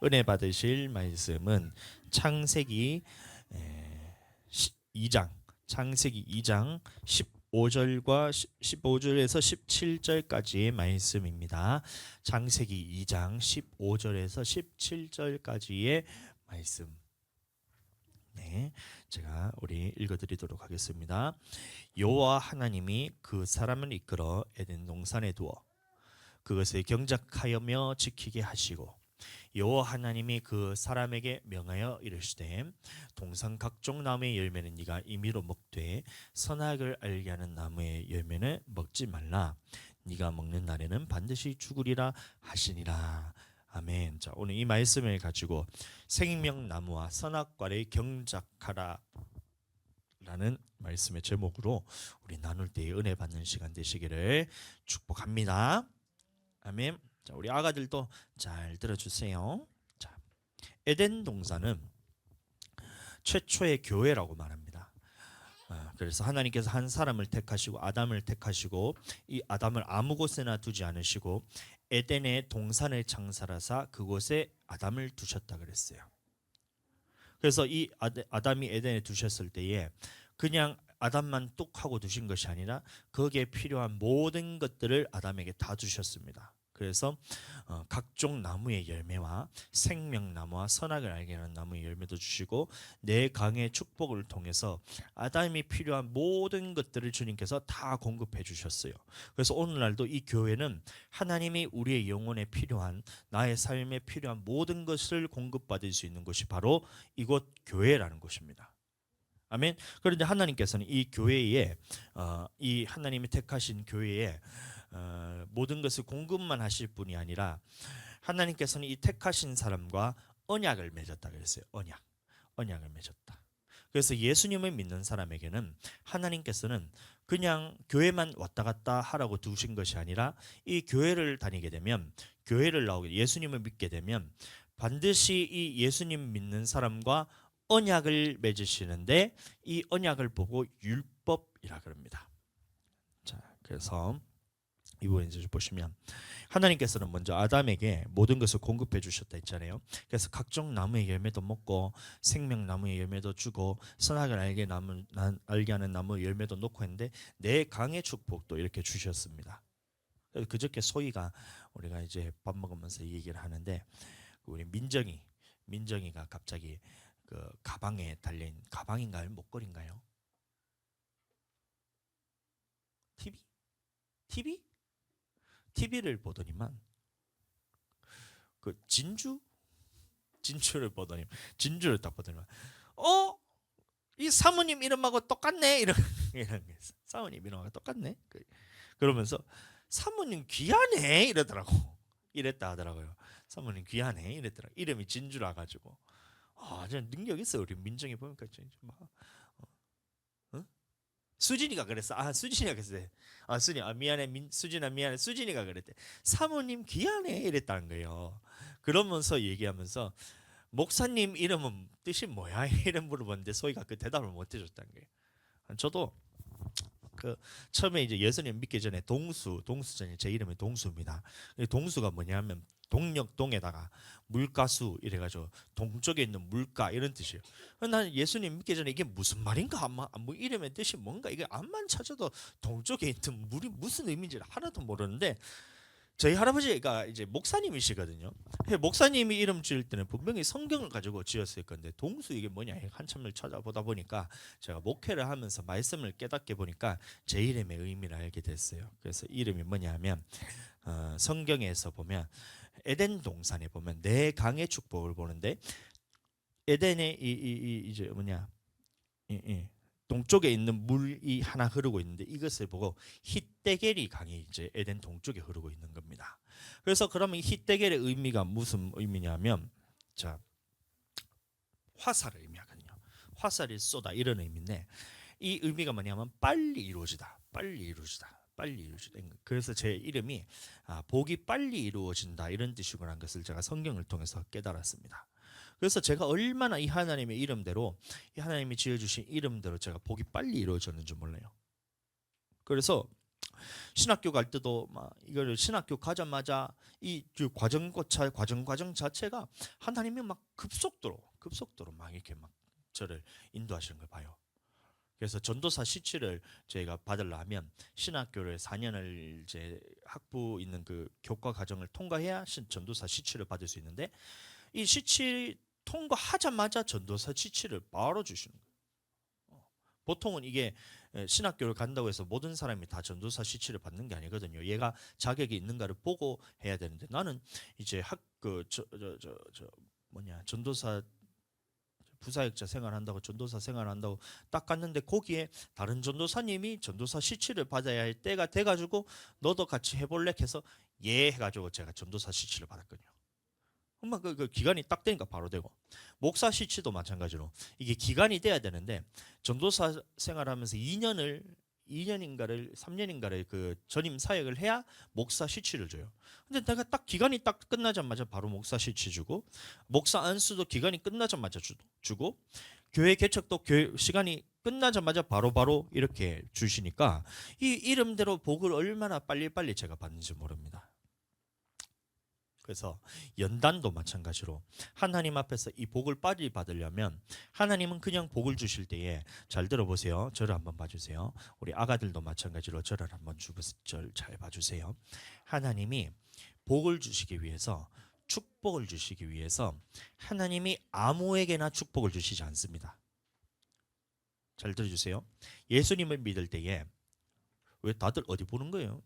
은혜 받으실 말씀은 창세기 2장, 창세기 2장 15절과 15절에서 17절까지의 말씀입니다. 창세기 2장 15절에서 17절까지의 말씀. 네, 제가 우리 읽어드리도록 하겠습니다. 여호와 하나님이 그 사람을 이끌어 에덴 동산에 두어 그것을 경작하여며 지키게 하시고 여호와 하나님이 그 사람에게 명하여 이르시되 동산 각종 나무의 열매는 네가 임의로 먹되 선악을 알게 하는 나무의 열매는 먹지 말라. 네가 먹는 날에는 반드시 죽으리라 하시니라. 아멘. 자, 오늘 이 말씀을 가지고 생명나무와 선악과를 경작하라 라는 말씀의 제목으로 우리 나눌 때 은혜 받는 시간 되시기를 축복합니다. 아멘. 자, 우리 아가들도 잘 들어주세요. 자, 에덴 동산은 최초의 교회라고 말합니다. 그래서 하나님께서 한 사람을 택하시고 아담을 택하시고 이 아담을 아무 곳에나 두지 않으시고 에덴의 동산을 창설하사 그곳에 아담을 두셨다 그랬어요. 그래서 이 아담이 에덴에 두셨을 때에 그냥 아담만 뚝 하고 두신 것이 아니라 거기에 필요한 모든 것들을 아담에게 다 주셨습니다. 그래서 각종 나무의 열매와 생명나무와 선악을 알게 하는 나무의 열매도 주시고 네 강의 축복을 통해서 아담이 필요한 모든 것들을 주님께서 다 공급해 주셨어요. 그래서 오늘날도 이 교회는 하나님이 우리의 영혼에 필요한 나의 삶에 필요한 모든 것을 공급받을 수 있는 곳이 바로 이곳 교회라는 곳입니다. 아멘. 그런데 하나님께서는 이 교회에 이 하나님이 택하신 교회에 모든 것을 공급만 하실 분이 아니라 하나님께서는 이 택하신 사람과 언약을 맺었다 그랬어요. 언약을 맺었다. 그래서 예수님을 믿는 사람에게는 하나님께서는 그냥 교회만 왔다 갔다 하라고 두신 것이 아니라 이 교회를 다니게 되면 교회를 나오게 예수님을 믿게 되면 반드시 이 예수님 믿는 사람과 언약을 맺으시는데 이 언약을 보고 율법이라 그럽니다. 자, 그래서 이 부분 이제 보시면 하나님께서는 먼저 아담에게 모든 것을 공급해 주셨다 했잖아요. 그래서 각종 나무의 열매도 먹고 생명나무의 열매도 주고 선악을 알게 하는 나무의 열매도 놓고 했는데 내 강의 축복도 이렇게 주셨습니다. 그저께 소희가 우리가 이제 밥 먹으면서 이 얘기를 하는데 우리 민정이가 갑자기 그 가방에 달린 가방인가요? 목걸이인가요? TV? TV를 보더니만 그 진주를 보더니 진주를 딱 보더니만 이 사모님 이름하고 똑같네 이런 게 있어. 사모님 이름하고 똑같네. 그러면서 사모님 귀하네 이러더라고. 이랬다 하더라고요. 사모님 귀하네 이랬더라. 이름이 진주라 가지고 저 능력 있어. 우리 민정이 보니까 진짜 막 수진이가 그랬어. 수진이가 그랬어. 미안해. 수진아 미안해. 수진이가 그랬대. 사모님 귀하네 이랬다는 거예요. 그러면서 얘기하면서 목사님 이름은 뜻이 뭐야? 이름 물어봤는데 소희가 그 대답을 못 해줬다는 거예요. 저도 그 처음에 이제 예수님 믿기 전에 동수전에 제 이름이 동수입니다. 동수가 뭐냐면 동력동에다가 물가수 이래가지고 동쪽에 있는 물가 이런 뜻이에요. 나는 예수님 믿기 전에 이게 무슨 말인가 뭐 이름의 뜻이 뭔가 이게 암만 찾아도 동쪽에 있는 물이 무슨 의미인지를 하나도 모르는데 저희 할아버지가 이제 목사님이시거든요. 목사님이 이름 지을 때는 분명히 성경을 가지고 지었을 건데 동수 이게 뭐냐 한참을 찾아보다 보니까 제가 목회를 하면서 말씀을 깨닫게 보니까 제 이름의 의미를 알게 됐어요. 그래서 이름이 뭐냐면 성경에서 보면 에덴 동산에 보면 네 강의 축복을 보는데 에덴에 이제 뭐냐 동쪽에 있는 물이 하나 흐르고 있는데 이것을 보고 힛데겔이 강이 이제 에덴 동쪽에 흐르고 있는 겁니다. 그래서 그러면 힛데겔의 의미가 무슨 의미냐면 자 화살을 의미하거든요. 화살이 쏘다 이런 의미인데 이 의미가 뭐냐면 빨리 이루어지다. 그래서 제 이름이 복이 빨리 이루어진다 이런 뜻이구나 것을 제가 성경을 통해서 깨달았습니다. 그래서 제가 얼마나 이 하나님의 이름대로 이 하나님이 지어주신 이름대로 제가 복이 빨리 이루어졌는지 몰라요. 그래서 신학교 갈 때도 막 이거를 신학교 가자마자 이그 과정 자체가 하나님이 막 급속도로 막 이렇게 막 저를 인도하시는 걸 봐요. 그래서 전도사 시치를 저희가 받으려면 신학교를 4년을 이제 학부 있는 그 교과 과정을 통과해야 전도사 시치를 받을 수 있는데 이 시치 통과하자마자 전도사 시치를 바로 주시는 거예요. 보통은 이게 신학교를 간다고 해서 모든 사람이 다 전도사 시치를 받는 게 아니거든요. 얘가 자격이 있는가를 보고 해야 되는데 나는 이제 전도사 부사역자 생활한다고 전도사 생활한다고 딱 갔는데 거기에 다른 전도사님이 전도사 시치를 받아야 할 때가 돼가지고 너도 같이 해볼래 해서 예 해가지고 제가 전도사 시치를 받았거든요. 엄마 그 기간이 딱 되니까 바로 되고 목사 시치도 마찬가지로 이게 기간이 돼야 되는데 전도사 생활하면서 2년인가를 3년인가를 그 전임 사역을 해야 목사 시치를 줘요. 근데 내가 딱 기간이 딱 끝나자마자 바로 목사 시치 주고 목사 안수도 기간이 끝나자마자 주고 교회 개척도 시간이 끝나자마자 바로 이렇게 주시니까 이 이름대로 복을 얼마나 빨리빨리 제가 받는지 모릅니다. 그래서 연단도 마찬가지로 하나님 앞에서 이 복을 빨리 받으려면 하나님은 그냥 복을 주실 때에 잘 들어보세요. 저를 한번 봐주세요. 우리 아가들도 마찬가지로 저를 한번 잘 봐주세요. 하나님이 복을 주시기 위해서 축복을 주시기 위해서 하나님이 아무에게나 축복을 주시지 않습니다. 잘 들어주세요. 예수님을 믿을 때에 왜 다들 어디 보는 거예요?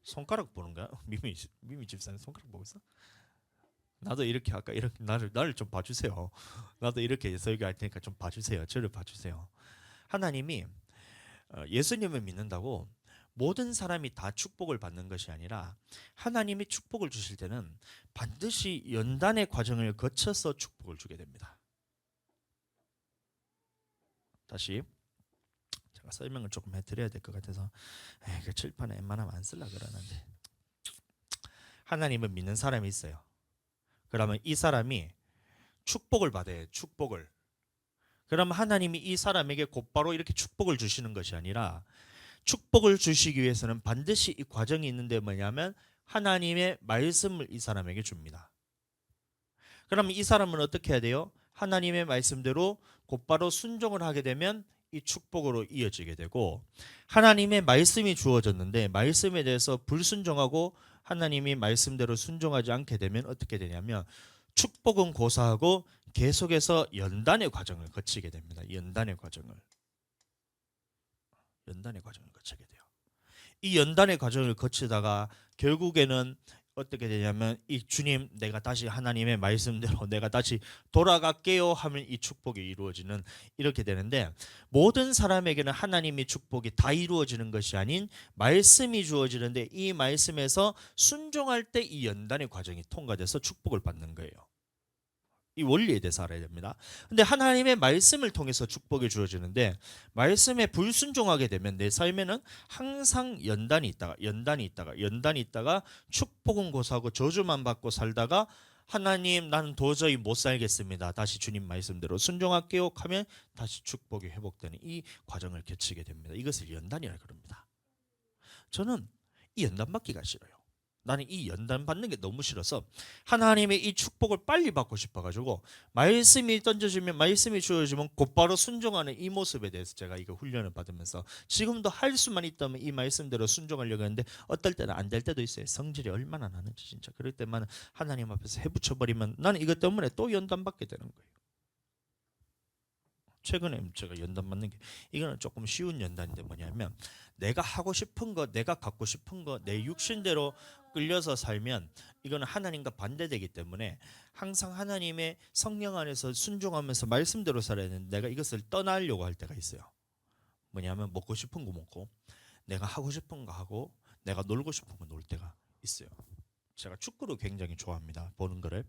손가락 보는 거야? 미미 집사님 손가락 보고 있어? 나도 이렇게 아까 이렇게 나를 좀 봐주세요. 나도 이렇게 설교할 테니까 좀 봐주세요. 저를 봐주세요. 하나님이 예수님을 믿는다고 모든 사람이 다 축복을 받는 것이 아니라 하나님이 축복을 주실 때는 반드시 연단의 과정을 거쳐서 축복을 주게 됩니다. 다시 제가 설명을 조금 해드려야 될 것 같아서 그 칠판에 웬만하면 안 쓰려고 그러는데 하나님을 믿는 사람이 있어요. 그러면 이 사람이 축복을 받아요. 축복을. 그러면 하나님이 이 사람에게 곧바로 이렇게 축복을 주시는 것이 아니라 축복을 주시기 위해서는 반드시 이 과정이 있는데 뭐냐면 하나님의 말씀을 이 사람에게 줍니다. 그러면 이 사람은 어떻게 해야 돼요? 하나님의 말씀대로 곧바로 순종을 하게 되면 이 축복으로 이어지게 되고 하나님의 말씀이 주어졌는데 말씀에 대해서 불순종하고 하나님이 말씀대로 순종하지 않게 되면 어떻게 되냐면 축복은 고사하고 계속해서 연단의 과정을 거치게 됩니다. 연단의 과정을 거치게 돼요. 이 연단의 과정을 거치다가 결국에는 어떻게 되냐면 이 주님 내가 다시 하나님의 말씀대로 내가 다시 돌아갈게요 하면 이 축복이 이루어지는 이렇게 되는데 모든 사람에게는 하나님의 축복이 다 이루어지는 것이 아닌 말씀이 주어지는데 이 말씀에서 순종할 때 이 연단의 과정이 통과돼서 축복을 받는 거예요. 이 원리에 대해서 알아야 됩니다. 근데 하나님의 말씀을 통해서 축복이 주어지는데 말씀에 불순종하게 되면 내 삶에는 항상 연단이 있다가 축복은 고사하고 저주만 받고 살다가 하나님 나는 도저히 못 살겠습니다. 다시 주님 말씀대로 순종할게요 하면 다시 축복이 회복되는 이 과정을 거치게 됩니다. 이것을 연단이라 그럽니다. 저는 이 연단 받기가 싫어요. 나는 이 연단 받는 게 너무 싫어서 하나님의 이 축복을 빨리 받고 싶어가지고 말씀이 던져지면 말씀이 주어지면 곧바로 순종하는 이 모습에 대해서 제가 이거 훈련을 받으면서 지금도 할 수만 있다면 이 말씀대로 순종하려고 했는데 어떨 때는 안 될 때도 있어요. 성질이 얼마나 나는지 진짜. 그럴 때만 하나님 앞에서 해붙여버리면 나는 이것 때문에 또 연단 받게 되는 거예요. 최근에 제가 연단 받는 게 이거는 조금 쉬운 연단인데 뭐냐면 내가 하고 싶은 거 내가 갖고 싶은 거 내 육신대로 끌려서 살면 이거는 하나님과 반대되기 때문에 항상 하나님의 성령 안에서 순종하면서 말씀대로 살아야 되는데 내가 이것을 떠나려고 할 때가 있어요. 뭐냐면 먹고 싶은 거 먹고 내가 하고 싶은 거 하고 내가 놀고 싶은 거 놀 때가 있어요. 제가 축구를 굉장히 좋아합니다. 보는 거를.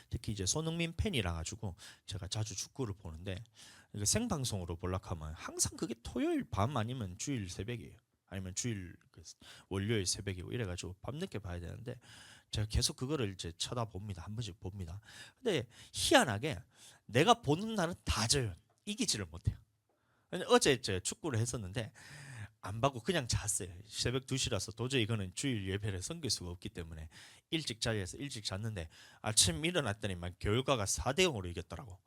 특히 이제 손흥민 팬이라 가지고 제가 자주 축구를 보는데 생방송으로 보려고 하면 항상 그게 토요일 밤 아니면 주일 새벽이에요. 아니면 주일 월요일 새벽이고 이래가지고 밤늦게 봐야 되는데 제가 계속 그거를 이제 쳐다봅니다. 한 번씩 봅니다. 근데 희한하게 내가 보는 날은 다 져요. 이기지를 못해요. 어제 제 축구를 했었는데 안 받고 그냥 잤어요. 새벽 2시라서 도저히 이거는 주일 예배를 섬길 수가 없기 때문에 일찍 자리에서 일찍 잤는데 아침 일어났더니 막 결과가 4대 0으로 이겼더라고.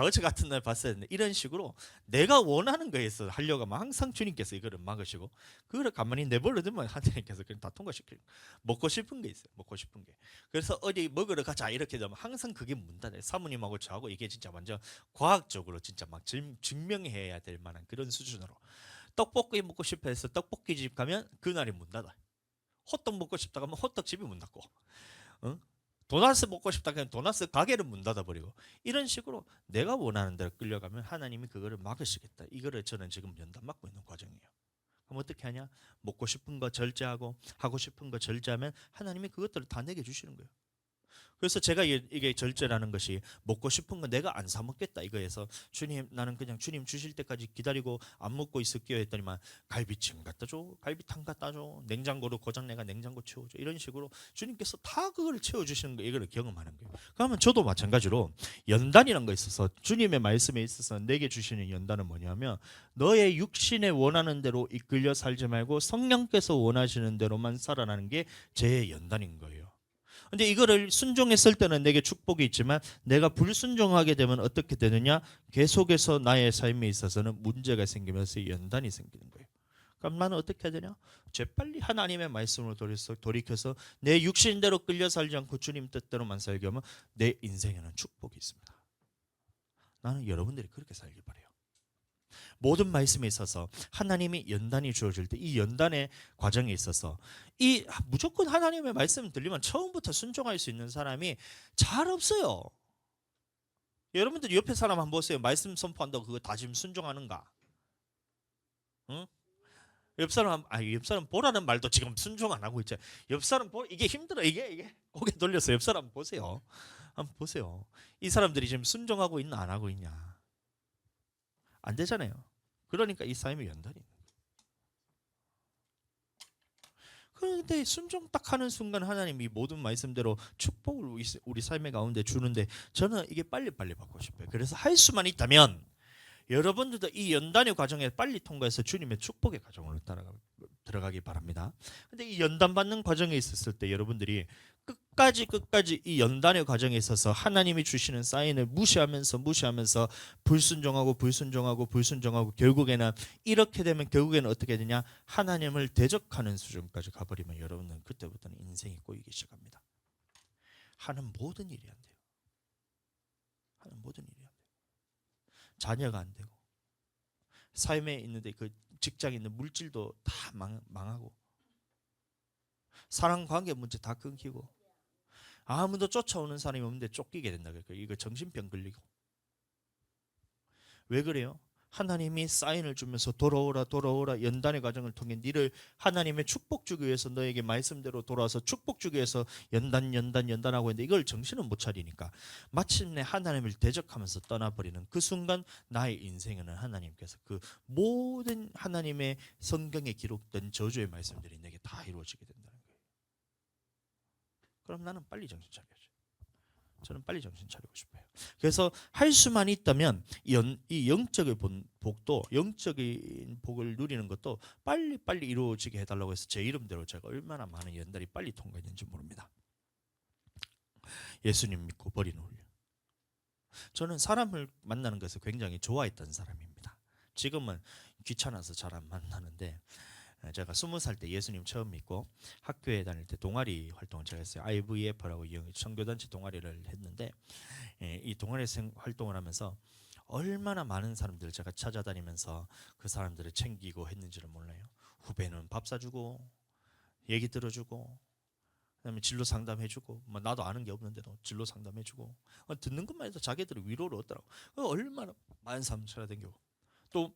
어제 같은 날 봤어야 했는데 이런 식으로 내가 원하는 거에서 하려고 하면 항상 주님께서 이거를 막으시고 그걸 가만히 내버려 두면 하나님께서 그냥 다 통과시키고 먹고 싶은 게 있어요. 먹고 싶은 게. 그래서 어디 먹으러 가자 이렇게 되면 항상 그게 문 닫아요. 사모님하고 저하고 이게 진짜 완전 과학적으로 진짜 막 증명해야 될 만한 그런 수준으로 떡볶이 먹고 싶어 해서 떡볶이 집 가면 그날이 문 닫아요. 호떡 먹고 싶다 하면 호떡집이 문 닫고 응? 도나스 먹고 싶다 그냥 도나스 가게를 문 닫아버리고 이런 식으로 내가 원하는 대로 끌려가면 하나님이 그거를 막으시겠다. 이거를 저는 지금 연단 맞고 있는 과정이에요. 그럼 어떻게 하냐? 먹고 싶은 거 절제하고 하고 싶은 거 절제하면 하나님이 그것들을 다 내게 주시는 거예요. 그래서 제가 이게 절제라는 것이 먹고 싶은 거 내가 안 사 먹겠다 이거에서 주님 나는 그냥 주님 주실 때까지 기다리고 안 먹고 있을게요 했더니만 갈비찜 갖다 줘, 갈비탕 갖다 줘, 냉장고로 고장 내가 냉장고 채워줘 이런 식으로 주님께서 다 그걸 채워주시는 거 이거를 경험하는 거예요. 그러면 저도 마찬가지로 연단이라는 거 있어서 주님의 말씀에 있어서 내게 주시는 연단은 뭐냐면 너의 육신에 원하는 대로 이끌려 살지 말고 성령께서 원하시는 대로만 살아나는 게 제 연단인 거예요. 근데 이거를 순종했을 때는 내게 축복이 있지만 내가 불순종하게 되면 어떻게 되느냐? 계속해서 나의 삶에 있어서는 문제가 생기면서 연단이 생기는 거예요. 그럼 나는 어떻게 해야 되냐? 재빨리 하나님의 말씀으로 돌이켜서 내 육신대로 끌려 살지 않고 주님 뜻대로만 살게 하면 내 인생에는 축복이 있습니다. 나는 여러분들이 그렇게 살길 바라요. 모든 말씀에 있어서 하나님이 연단이 주어질 때 이 연단의 과정에 있어서 이 무조건 하나님의 말씀 들리면 처음부터 순종할 수 있는 사람이 잘 없어요. 여러분들 옆에 사람 한번 보세요. 말씀 선포한다고 그거 다 지금 순종하는가? 응? 옆 사람 옆 사람 보라는 말도 지금 순종 안 하고 있죠. 옆 사람 이게 힘들어 이게 고개 돌려서 옆 사람 보세요. 한번 보세요. 이 사람들이 지금 순종하고 있나 안 하고 있냐? 안 되잖아요. 그러니까 이 삶의 연단이. 그런데 순종 딱 하는 순간 하나님이 모든 말씀대로 축복을 우리 삶의 가운데 주는데 저는 이게 빨리빨리 받고 싶어요. 그래서 할 수만 있다면 여러분들도 이 연단의 과정에 빨리 통과해서 주님의 축복의 과정으로 들어가기 바랍니다. 근데 이 연단 받는 과정에 있었을 때 여러분들이 끝까지 이 연단의 과정에 있어서 하나님이 주시는 사인을 무시하면서 불순종하고 결국에는 이렇게 되면 결국에는 어떻게 되냐? 하나님을 대적하는 수준까지 가버리면 여러분은 그때부터는 인생이 꼬이기 시작합니다. 하는 모든 일이 안 돼요. 하는 모든 일이 안 돼요. 자녀가 안 되고 삶에 있는데 그 직장에 있는 물질도 다 망하고 사랑 관계 문제 다 끊기고 아무도 쫓아오는 사람이 없는데 쫓기게 된다. 그러니까 이거 정신병 걸리고. 왜 그래요? 하나님이 사인을 주면서 돌아오라 연단의 과정을 통해 너를 하나님의 축복 주기 위해서 너에게 말씀대로 돌아와서 축복 주기 위해서 연단하고 있는데 이걸 정신을 못 차리니까 마침내 하나님을 대적하면서 떠나버리는 그 순간 나의 인생에는 하나님께서 그 모든 하나님의 성경에 기록된 저주의 말씀들이 내게 다 이루어지게 된다는 거예요. 그럼 나는 빨리 정신 차려야죠. 저는 빨리 정신 차리고 싶어요. 그래서 할 수만 있다면 이 영적인 복도 영적인 복을 누리는 것도 빨리 이루어지게 해달라고 해서 제 이름대로 제가 얼마나 많은 연달이 빨리 통과했는지 모릅니다. 예수님 믿고 버리는 훈련. 저는 사람을 만나는 것을 굉장히 좋아했던 사람입니다. 지금은 귀찮아서 잘 안 만나는데 제가 20살 때 예수님 처음 믿고 학교에 다닐 때 동아리 활동을 제가 했어요. IVF라고 청교단체 동아리를 했는데 이 동아리 활동을 하면서 얼마나 많은 사람들을 제가 찾아다니면서 그 사람들을 챙기고 했는지를 몰라요. 후배는 밥 사주고 얘기 들어주고 그다음에 진로 상담해주고 뭐 나도 아는 게 없는데도 진로 상담해주고 듣는 것만 해도 자기들이 위로를 얻더라고. 얼마나 많은 사람 찾아다니고 또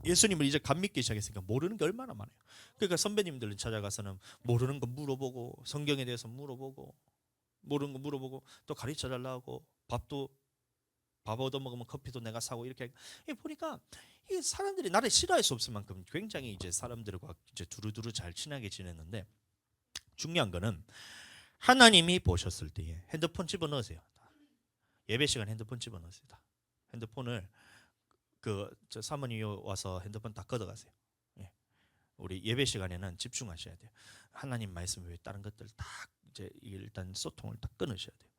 예수님을 이제 감 믿기 시작했으니까 모르는 게 얼마나 많아요. 그러니까 선배님들 찾아가서는 모르는 거 물어보고 성경에 대해서 물어보고 모르는 거 물어보고 또 가르쳐 달라고 밥 얻어 먹으면 커피도 내가 사고 이렇게 보니까 이 사람들이 나를 싫어할 수 없을 만큼 굉장히 이제 사람들과 이제 두루두루 잘 친하게 지냈는데 중요한 거는 하나님이 보셨을 때에 핸드폰 집어넣으세요. 예배 시간 핸드폰 집어넣으세요. 핸드폰을 저 사모님이 와서 핸드폰 다 걷어가세요. 예. 우리 예배 시간에는 집중하셔야 돼요. 하나님 말씀 외에 다른 것들 다 이제 일단 소통을 다 끊으셔야 돼요.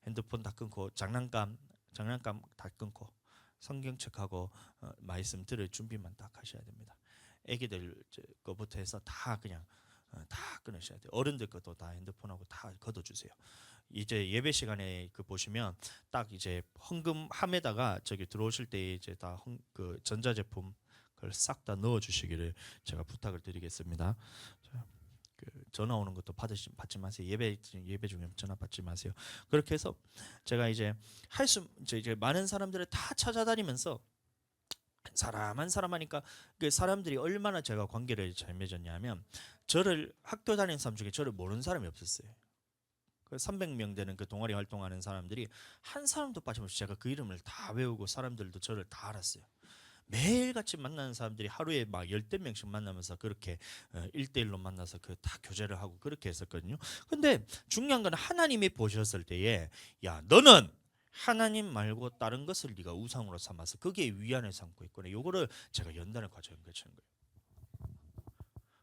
핸드폰 다 끊고 장난감 다 끊고 성경 책하고 말씀 들을 준비만 딱 하셔야 됩니다. 애기들 거부터 해서 다 그냥 다 끊으셔야 돼요. 어른들 것도 다 핸드폰하고 다 걷어주세요. 이제 예배 시간에 그 보시면 딱 이제 헌금함에다가 저기 들어오실 때 이제 다 그 전자제품 그걸 싹 다 넣어 주시기를 제가 부탁을 드리겠습니다. 그 전화 오는 것도 받지 마세요. 예배 중에 전화 받지 마세요. 그렇게 해서 제가 이제 이제 많은 사람들을 다 찾아다니면서 사람 한 사람 하니까 그 사람들이 얼마나 제가 관계를 잘 맺었냐면 저를 학교 다니는 사람 중에 저를 모르는 사람이 없었어요. 그 300명 되는 그 동아리 활동하는 사람들이 한 사람도 빠짐없이 제가 그 이름을 다 외우고 사람들도 저를 다 알았어요. 매일같이 만나는 사람들이 하루에 막 열댓 명씩 만나면서 그렇게 1대1로 만나서 그 다 교제를 하고 그렇게 했었거든요. 근데 중요한 건 하나님이 보셨을 때에 야 너는 하나님 말고 다른 것을 네가 우상으로 삼아서 거기에 위안을 삼고 있구나. 요거를 제가 연단의 과정에 거치는 거예요.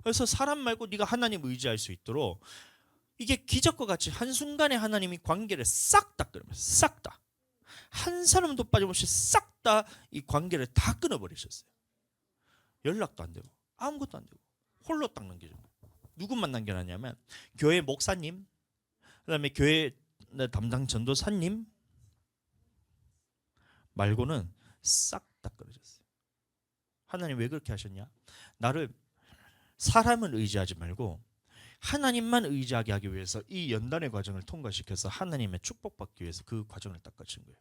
그래서 사람 말고 네가 하나님 의지할 수 있도록 이게 기적과 같이 한순간에 하나님이 관계를 싹 다 끊으면서 싹 다 한 사람도 빠짐없이 싹 다 이 관계를 다 끊어버리셨어요. 연락도 안 되고 아무것도 안 되고 홀로 딱 남겨져. 누구만 남겨놨냐면 교회 목사님, 그다음에 교회 담당 전도사님 말고는 싹 다 끊어졌어요. 하나님 왜 그렇게 하셨냐? 나를 사람을 의지하지 말고 하나님만 의지하게 하기 위해서 이 연단의 과정을 통과시켜서 하나님의 축복받기 위해서 그 과정을 딱 거친 거예요.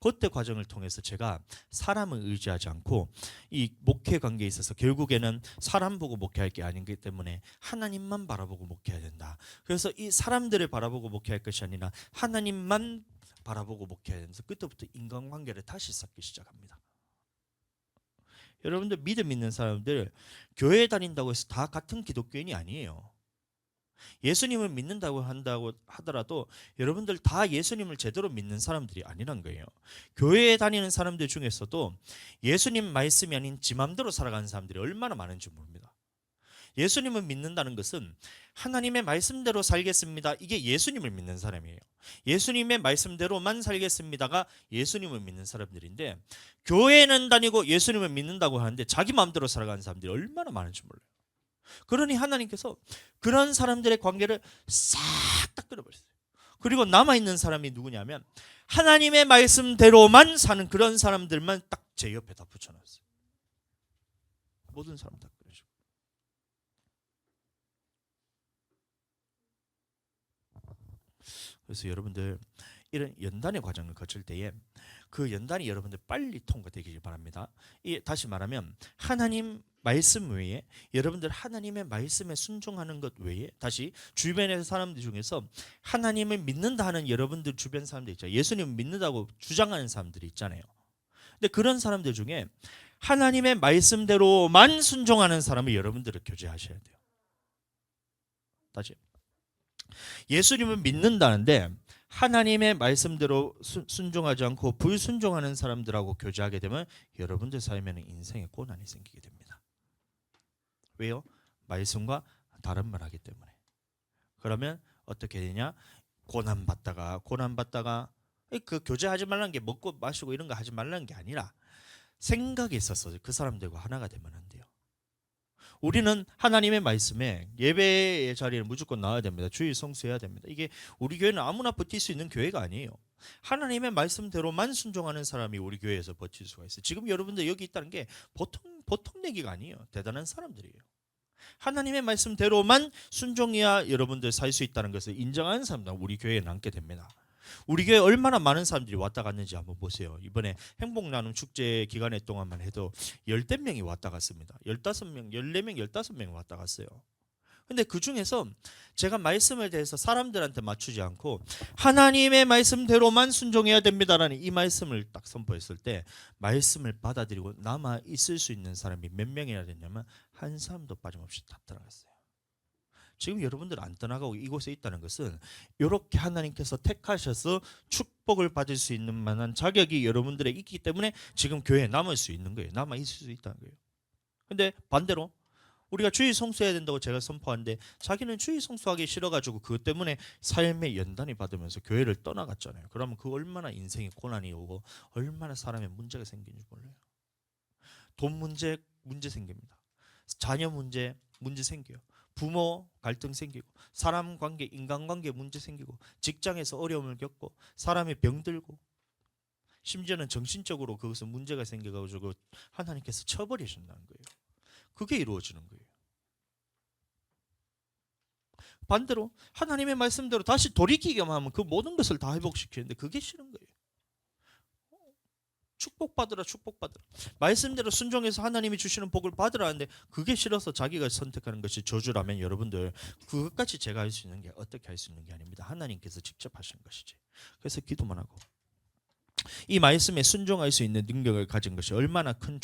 그때 과정을 통해서 제가 사람을 의지하지 않고 이 목회 관계에 있어서 결국에는 사람 보고 목회할 게 아니기 때문에 하나님만 바라보고 목회해야 된다. 그래서 이 사람들을 바라보고 목회할 것이 아니라 하나님만 바라보고 목회해야 된다. 그때부터 인간관계를 다시 쌓기 시작합니다. 여러분들 믿음 있는 사람들 교회 다닌다고 해서 다 같은 기독교인이 아니에요. 예수님을 믿는다고 하더라도 여러분들 다 예수님을 제대로 믿는 사람들이 아니란 거예요. 교회에 다니는 사람들 중에서도 예수님 말씀이 아닌 지 맘대로 살아가는 사람들이 얼마나 많은지 모릅니다. 예수님을 믿는다는 것은 하나님의 말씀대로 살겠습니다. 이게 예수님을 믿는 사람이에요. 예수님의 말씀대로만 살겠습니다가 예수님을 믿는 사람들인데 교회는 다니고 예수님을 믿는다고 하는데 자기 마음대로 살아가는 사람들이 얼마나 많은지 몰라요. 그러니 하나님께서 그런 사람들의 관계를 싹 다 끊어버렸어요. 그리고 남아있는 사람이 누구냐면 하나님의 말씀대로만 사는 그런 사람들만 딱 제 옆에 다 붙여놨어요. 모든 사람 다 끊으시고. 그래서 여러분들 이런 연단의 과정을 거칠 때에 그 연단이 여러분들 빨리 통과되길 바랍니다. 다시 말하면 하나님 말씀 외에 여러분들 하나님의 말씀에 순종하는 것 외에 다시 주변의 사람들 중에서 하나님을 믿는다 하는 여러분들 주변 사람들 있죠. 예수님을 믿는다고 주장하는 사람들이 있잖아요. 근데 그런 사람들 중에 하나님의 말씀대로만 순종하는 사람을 여러분들은 교제하셔야 돼요. 다시 예수님을 믿는다는데 하나님의 말씀대로 순종하지 않고 불순종하는 사람들하고 교제하게 되면 여러분들 삶에는 인생에 고난이 생기게 됩니다. 왜요? 말씀과 다른 말 하기 때문에. 그러면 어떻게 되냐? 고난받다가 그 교제하지 말라는 게 먹고 마시고 이런 거 하지 말라는 게 아니라 생각이 있어서 그 사람들과 하나가 되면 안 돼요. 우리는 하나님의 말씀에 예배의 자리에 무조건 나와야 됩니다. 주일 성수해야 됩니다. 이게 우리 교회는 아무나 버틸 수 있는 교회가 아니에요. 하나님의 말씀대로만 순종하는 사람이 우리 교회에서 버틸 수가 있어요. 지금 여러분들 여기 있다는 게 보통 얘기가 아니에요. 대단한 사람들이에요. 하나님의 말씀대로만 순종해야 여러분들 살 수 있다는 것을 인정하는 사람들 우리 교회에 남게 됩니다. 우리 교회에 얼마나 많은 사람들이 왔다 갔는지 한번 보세요. 이번에 행복나눔 축제 기간에 동안만 해도 10대 명이 왔다 갔습니다. 15명, 14명, 15명 왔다 갔어요. 근데 그 중에서 제가 말씀에 대해서 사람들한테 맞추지 않고 하나님의 말씀대로만 순종해야 됩니다라는 이 말씀을 딱 선포했을 때 말씀을 받아들이고 남아 있을 수 있는 사람이 몇 명이나 됐냐면 한 사람도 빠짐없이 다 들어갔어요. 지금 여러분들 안 떠나가고 이곳에 있다는 것은 이렇게 하나님께서 택하셔서 축복을 받을 수 있는 만한 자격이 여러분들에 있기 때문에 지금 교회에 남을 수 있는 거예요. 남아 있을 수 있다는 거예요. 근데 반대로 우리가 주의 성수해야 된다고 제가 선포하는데 자기는 주의 성수하기 싫어가지고 그것 때문에 삶의 연단이 받으면서 교회를 떠나갔잖아요. 그러면 그 얼마나 인생에 고난이 오고 얼마나 사람의 문제가 생기는지 몰라요. 돈 문제 생깁니다. 자녀 문제 생겨요. 부모 갈등 생기고 사람 관계 인간관계 문제 생기고 직장에서 어려움을 겪고 사람이 병들고 심지어는 정신적으로 그것은 문제가 생겨가지고 하나님께서 쳐버리신다는 거예요. 그게 이루어지는 거예요. 반대로 하나님의 말씀대로 다시 돌이키기만 하면 그 모든 것을 다 회복시키는데 그게 싫은 거예요. 축복받으라 축복받으라. 말씀대로 순종해서 하나님이 주시는 복을 받으라 하는데 그게 싫어서 자기가 선택하는 것이 저주라면 여러분들 그것까지 제가 할 수 있는 게 어떻게 할 수 있는 게 아닙니다. 하나님께서 직접 하시는 것이지. 그래서 기도만 하고 이 말씀에 순종할 수 있는 능력을 가진 것이 얼마나 큰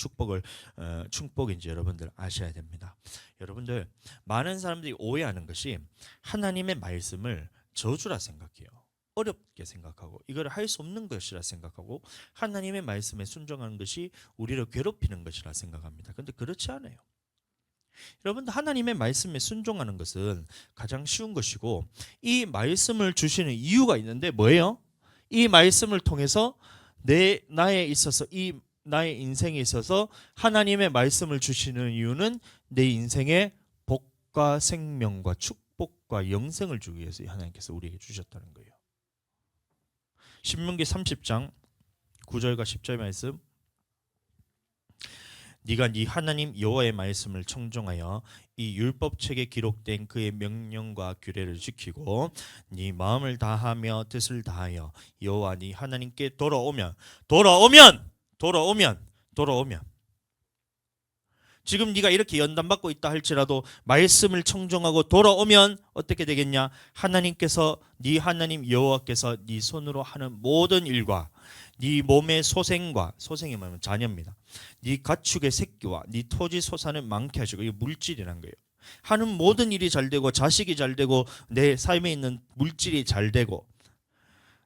축복인지 여러분들 아셔야 됩니다. 여러분들 많은 사람들이 오해하는 것이 하나님의 말씀을 저주라 생각해요. 어렵게 생각하고 이걸 할 수 없는 것이라 생각하고 하나님의 말씀에 순종하는 것이 우리를 괴롭히는 것이라 생각합니다. 그런데 그렇지 않아요. 여러분들 하나님의 말씀에 순종하는 것은 가장 쉬운 것이고 이 말씀을 주시는 이유가 있는데 뭐예요? 이 말씀을 통해서 나의 인생에 있어서 하나님의 말씀을 주시는 이유는 내 인생에 복과 생명과 축복과 영생을 주기 위해서 하나님께서 우리에게 주셨다는 거예요. 신명기 30장 9절과 10절 말씀. 네가 네 하나님 여호와의 말씀을 청종하여 이 율법책에 기록된 그의 명령과 규례를 지키고 네 마음을 다하며 뜻을 다하여 여호와 네 하나님께 돌아오면 지금 네가 이렇게 연단받고 있다 할지라도 말씀을 청종하고 돌아오면 어떻게 되겠냐? 하나님께서 네 하나님 여호와께서 네 손으로 하는 모든 일과 네 몸의 소생이 뭐냐면 자녀입니다. 네 가축의 새끼와 네 토지 소산을 많게 하시고 이게 물질이란 거예요. 하는 모든 일이 잘 되고 자식이 잘 되고 내 삶에 있는 물질이 잘 되고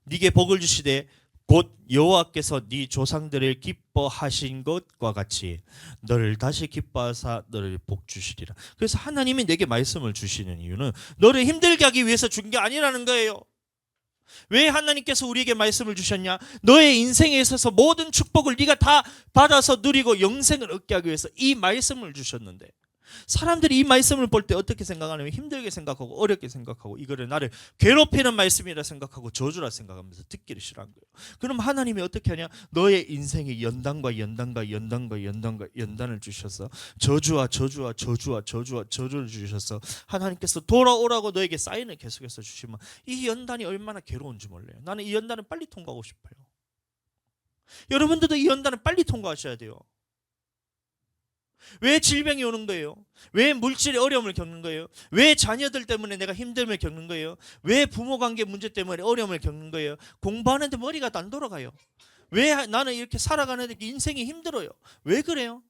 네게 복을 주시되 곧 여호와께서 네 조상들을 기뻐하신 것과 같이 너를 다시 기뻐하사 너를 복 주시리라. 그래서 하나님이 내게 말씀을 주시는 이유는 너를 힘들게 하기 위해서 준 게 아니라는 거예요. 왜 하나님께서 우리에게 말씀을 주셨냐? 너의 인생에 있어서 모든 축복을 네가 다 받아서 누리고 영생을 얻게 하기 위해서 이 말씀을 주셨는데 사람들이 이 말씀을 볼 때 어떻게 생각하냐면 힘들게 생각하고 어렵게 생각하고 이거를 나를 괴롭히는 말씀이라 생각하고 저주라 생각하면서 듣기를 싫어한 거예요. 그럼 하나님이 어떻게 하냐? 너의 인생에 연단을 주셔서 저주를 주셔서 하나님께서 돌아오라고 너에게 사인을 계속해서 주시면 이 연단이 얼마나 괴로운지 몰라요. 나는 이 연단을 빨리 통과하고 싶어요. 여러분들도 이 연단을 빨리 통과하셔야 돼요. 왜 질병이 오는 거예요? 왜 물질의 어려움을 겪는 거예요? 왜 자녀들 때문에 내가 힘듦을 겪는 거예요? 왜 부모 관계 문제 때문에 어려움을 겪는 거예요? 공부하는데 머리가 안 돌아가요? 왜 나는 이렇게 살아가는데 인생이 힘들어요? 왜 그래요?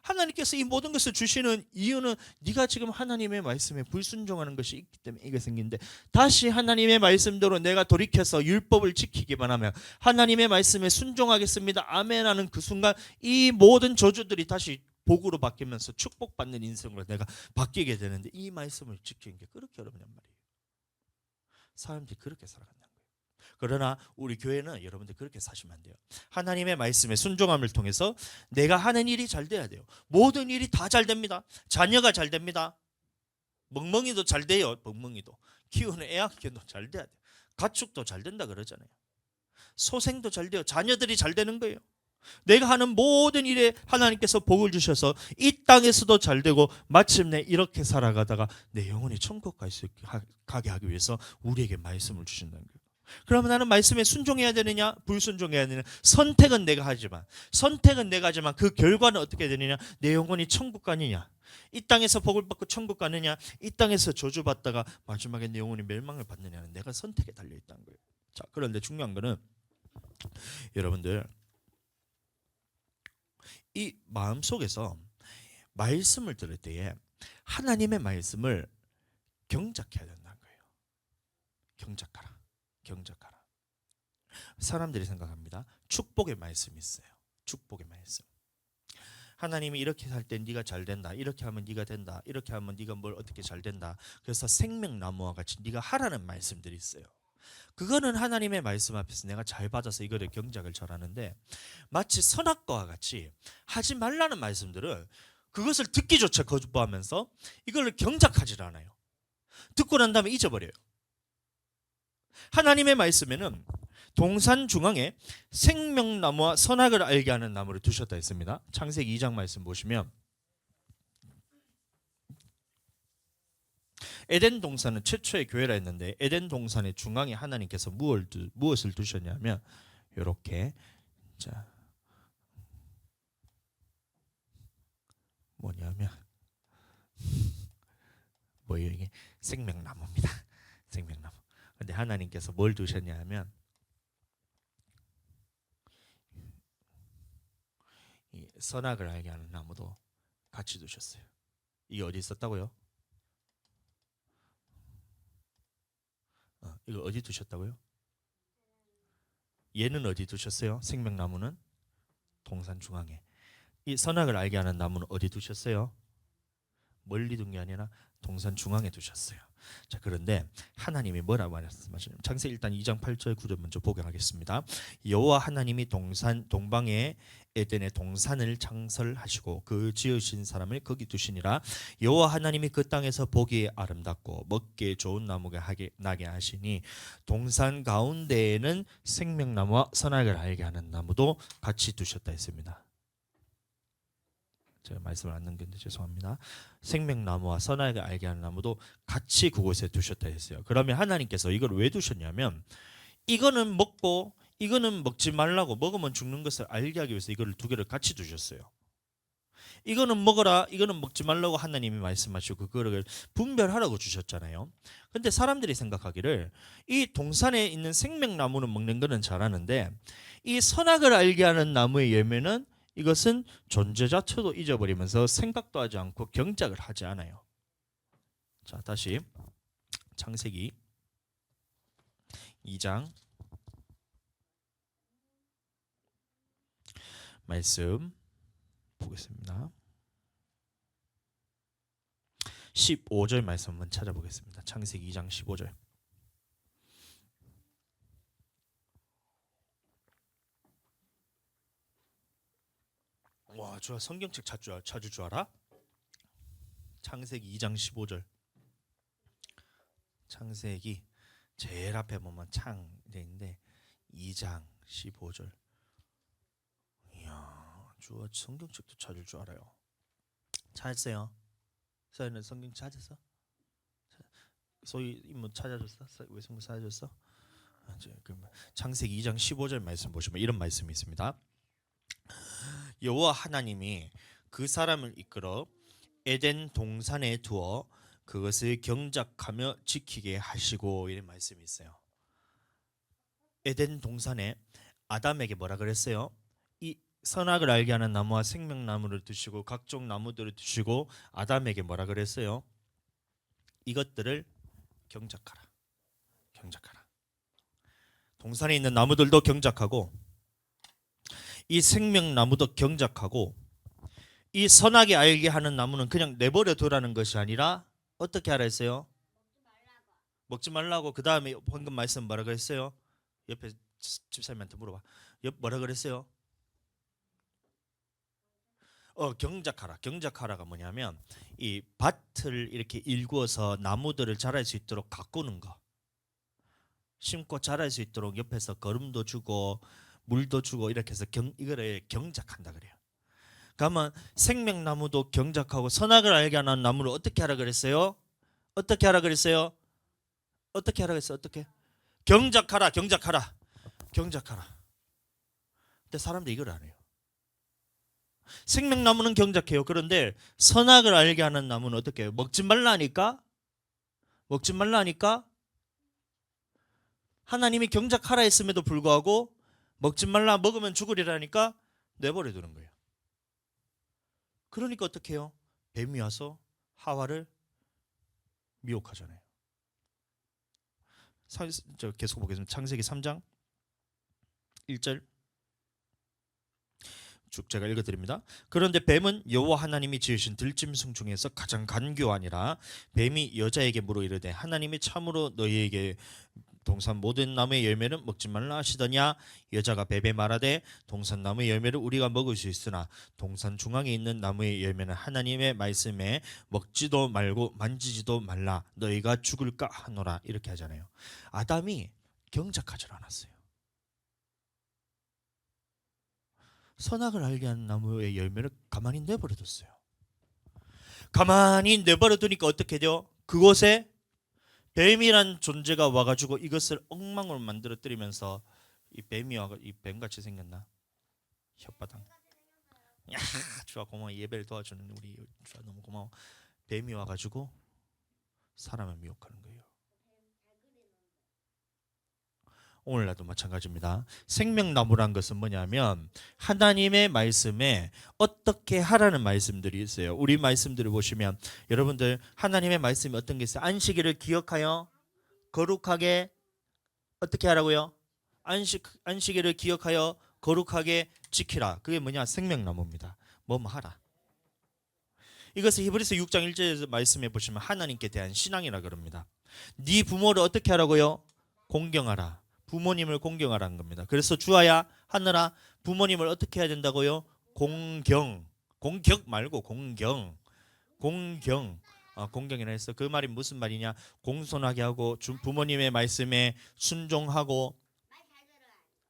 하나님께서 이 모든 것을 주시는 이유는 네가 지금 하나님의 말씀에 불순종하는 것이 있기 때문에 이게 생긴데 다시 하나님의 말씀대로 내가 돌이켜서 율법을 지키기만 하면 하나님의 말씀에 순종하겠습니다. 아멘 하는 그 순간 이 모든 저주들이 다시 복으로 바뀌면서 축복받는 인생으로 내가 바뀌게 되는데 이 말씀을 지키는 게 그렇게 어렵냔 말이에요. 사람들이 그렇게 살아간다는 거예요. 그러나 우리 교회는 여러분들 그렇게 사시면 안 돼요. 하나님의 말씀에 순종함을 통해서 내가 하는 일이 잘 돼야 돼요. 모든 일이 다 잘 됩니다. 자녀가 잘 됩니다. 멍멍이도 잘 돼요. 멍멍이도 키우는 애완견도 잘 돼야 돼요. 가축도 잘 된다 그러잖아요. 소생도 잘 돼요. 자녀들이 잘 되는 거예요. 내가 하는 모든 일에 하나님께서 복을 주셔서 이 땅에서도 잘 되고 마침내 이렇게 살아가다가 내 영혼이 천국 가게 하기 위해서 우리에게 말씀을 주신다는 거예요. 그러면 나는 말씀에 순종해야 되느냐 불순종해야 되느냐 선택은 내가 하지만 그 결과는 어떻게 되느냐 내 영혼이 천국 가느냐 이 땅에서 복을 받고 천국 가느냐 이 땅에서 저주받다가 마지막에 내 영혼이 멸망을 받느냐는 내가 선택에 달려있다는 거예요. 자, 그런데 중요한 거는 여러분들 이 마음속에서 말씀을 들을 때에 하나님의 말씀을 경작해야 된다는 거예요. 경작하라. 사람들이 생각합니다. 축복의 말씀이 있어요. 축복의 말씀. 하나님이 이렇게 살 때 네가 잘 된다. 이렇게 하면 네가 된다. 이렇게 하면 네가 뭘 어떻게 잘 된다. 그래서 생명나무와 같이 네가 하라는 말씀들이 있어요. 그거는 하나님의 말씀 앞에서 내가 잘 받아서 이거를 경작을 잘하는데, 마치 선악과와 같이 하지 말라는 말씀들은 그것을 듣기조차 거부하면서 이걸 경작하지 않아요. 듣고 난 다음에 잊어버려요. 하나님의 말씀에는 동산 중앙에 생명나무와 선악을 알게 하는 나무를 두셨다 했습니다. 창세기 2장 말씀 보시면 에덴 동산은 최초의 교회라 했는데, 에덴 동산의 중앙에 하나님께서 무엇을 두셨냐면 이렇게, 자, 뭐냐면 뭐예요? 이게 생명나무입니다. 생명나무. 근데 하나님께서 뭘 두셨냐면 이 선악을 알게 하는 나무도 같이 두셨어요. 이게 어디 있었다고요? 이거 어디 두셨다고요? 얘는 어디 두셨어요? 생명나무는 동산 중앙에. 이 선악을 알게 하는 나무는 어디 두셨어요? 멀리 둔 게 아니라 동산 중앙에 두셨어요. 자, 그런데 하나님이 뭐라고 말씀하시냐면 창세기 일단 2장 8절 9절 먼저 보겠습니다. 여호와 하나님이 동방에 에덴의 동산을 창설하시고 그 지으신 사람을 거기 두시니라. 여호와 하나님이 그 땅에서 보기에 아름답고 먹기에 좋은 나무가 나게 하시니 동산 가운데에는 생명나무와 선악을 알게 하는 나무도 같이 두셨다 했습니다. 제가 말씀을 안 남겼는데 죄송합니다. 생명나무와 선악을 알게 하는 나무도 같이 그곳에 두셨다 했어요. 그러면 하나님께서 이걸 왜 두셨냐면 이거는 먹고 이거는 먹지 말라고, 먹으면 죽는 것을 알게 하기 위해서 이거를 두 개를 같이 두셨어요. 이거는 먹어라, 이거는 먹지 말라고 하나님이 말씀하시고 그거를 분별하라고 주셨잖아요. 근데 사람들이 생각하기를 이 동산에 있는 생명나무는 먹는 거는 잘하는데 이 선악을 알게 하는 나무의 열매는 이것은 존재 자체도 잊어버리면서 생각도 하지 않고 경작을 하지 않아요. 자, 다시 창세기 2장 말씀 보겠습니다. 15절 말씀 한번 찾아보겠습니다. 창세기 2장 15절. 와, 저 성경책 찾을 줄 알아? 창세기 2장 15절. 창세기 제일 앞에 보면 창 돼 있는데 2장 15절. 이야, 저 성경책도 찾을 줄 알아요. 찾았어요? 서연은 성경 찾았어? 소희 뭐 찾아줬어? 외숙모 찾아줬어? 창세기 2장 15절 말씀 보시면 이런 말씀이 있습니다. 여호와 하나님이 그 사람을 이끌어 에덴 동산에 두어 그것을 경작하며 지키게 하시고, 이런 말씀이 있어요. 에덴 동산에 아담에게 뭐라 그랬어요? 이 선악을 알게 하는 나무와 생명나무를 두시고 각종 나무들을 두시고 아담에게 뭐라 그랬어요? 이것들을 경작하라. 경작하라. 동산에 있는 나무들도 경작하고 이 생명나무도 경작하고 이 선악이 알게 하는 나무는 그냥 내버려 두라는 것이 아니라 어떻게 하라 했어요? 먹지 말라고. 그 다음에 방금 말씀 뭐라 그랬어요? 옆에 집사님한테 물어봐. 뭐라 그랬어요? 경작하라. 경작하라가 뭐냐면 이 밭을 이렇게 일구어서 나무들을 자랄 수 있도록 가꾸는 거. 심고 자랄 수 있도록 옆에서 거름도 주고 물도 주고 이렇게 해서 이거를 경작한다 그래요. 그러면 생명나무도 경작하고 선악을 알게 하는 나무를 어떻게 하라 그랬어요? 어떻게 하라 그랬어요? 어떻게 하라 그랬어요? 어떻게? 경작하라. 경작하라. 경작하라. 근데 사람들이 이걸 안 해요. 생명나무는 경작해요. 그런데 선악을 알게 하는 나무는 어떻게 해요? 먹지 말라니까? 먹지 말라니까? 하나님이 경작하라 했음에도 불구하고 먹지 말라, 먹으면 죽으리라니까 내버려 두는 거예요. 그러니까 어떻게 해요? 뱀이 와서 하와를 미혹하잖아요. 계속 보겠습니다. 창세기 3장 1절. 쭉 제가 읽어드립니다. 그런데 뱀은 여호와 하나님이 지으신 들짐승 중에서 가장 간교하니라. 뱀이 여자에게 물어 이르되 하나님이 참으로 너희에게 동산 모든 나무의 열매는 먹지 말라 하시더냐. 여자가 뱀에 말하되 동산 나무의 열매를 우리가 먹을 수 있으나 동산 중앙에 있는 나무의 열매는 하나님의 말씀에 먹지도 말고 만지지도 말라 너희가 죽을까 하노라. 이렇게 하잖아요. 아담이 경작하지 않았어요. 선악을 알게 하는 나무의 열매를 가만히 내버려뒀어요. 가만히 내버려두니까 어떻게 돼요? 그곳에 뱀이란 존재가 와가지고 이것을 엉망으로 만들어뜨리면서 이 뱀이 와가 이 뱀같이 생겼나? 혓바닥. 야, 주아 고마워. 예배를 도와주는 우리 주아 너무 고마워. 뱀이 와가지고 사람을 미혹하는 거예요. 오늘날도 마찬가지입니다. 생명나무란 것은 뭐냐면 하나님의 말씀에 어떻게 하라는 말씀들이 있어요. 우리 말씀들을 보시면 여러분들 하나님의 말씀이 어떤 게 있어요? 안식일을 기억하여 거룩하게 어떻게 하라고요? 안식일을 기억하여 거룩하게 지키라. 그게 뭐냐? 생명나무입니다. 뭐뭐 하라. 이것을 히브리서 6장 1절에서 말씀해 보시면 하나님께 대한 신앙이라 그럽니다. 네 부모를 어떻게 하라고요? 공경하라. 부모님을 공경하라는 겁니다. 그래서 주아야 하느라 부모님을 어떻게 해야 된다고요? 공경. 공격 말고 공경. 공경. 공경이라 해서 그 말이 무슨 말이냐? 공손하게 하고 부모님의 말씀에 순종하고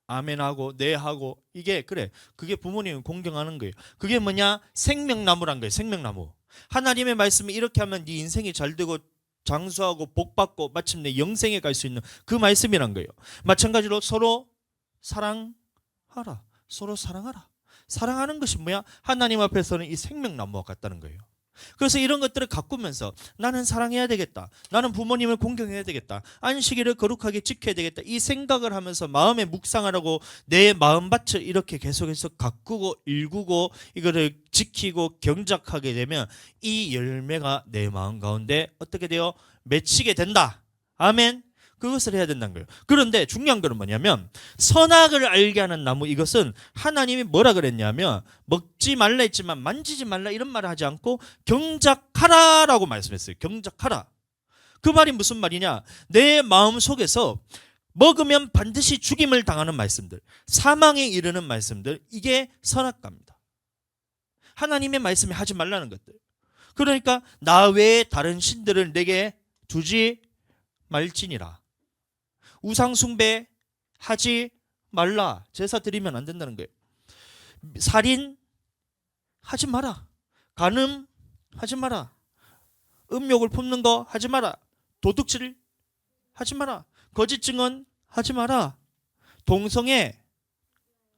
아멘하고 네 하고 이게 그래. 그게 부모님을 공경하는 거예요. 그게 뭐냐? 생명나무란 거예요. 생명나무. 하나님의 말씀이 이렇게 하면 네 인생이 잘 되고 장수하고 복받고 마침내 영생에 갈 수 있는 그 말씀이란 거예요. 마찬가지로 서로 사랑하라. 서로 사랑하라. 사랑하는 것이 뭐야? 하나님 앞에서는 이 생명나무와 같다는 거예요. 그래서 이런 것들을 가꾸면서 나는 사랑해야 되겠다. 나는 부모님을 공경해야 되겠다. 안식일을 거룩하게 지켜야 되겠다. 이 생각을 하면서 마음에 묵상하라고 내 마음밭을 이렇게 계속해서 가꾸고 일구고 이거를 지키고 경작하게 되면 이 열매가 내 마음 가운데 어떻게 돼요? 맺히게 된다. 아멘. 그것을 해야 된다는 거예요. 그런데 중요한 건 뭐냐면 선악을 알게 하는 나무 이것은 하나님이 뭐라 그랬냐면 먹지 말라 했지만 만지지 말라 이런 말을 하지 않고 경작하라라고 말씀했어요. 경작하라. 그 말이 무슨 말이냐? 내 마음 속에서 먹으면 반드시 죽임을 당하는 말씀들, 사망에 이르는 말씀들, 이게 선악과입니다. 하나님의 말씀이 하지 말라는 것들. 그러니까 나 외에 다른 신들을 내게 두지 말지니라. 우상 숭배 하지 말라. 제사 드리면 안 된다는 거예요. 살인 하지 마라. 간음 하지 마라. 음욕을 품는 거 하지 마라. 도둑질 하지 마라. 거짓 증언 하지 마라. 동성애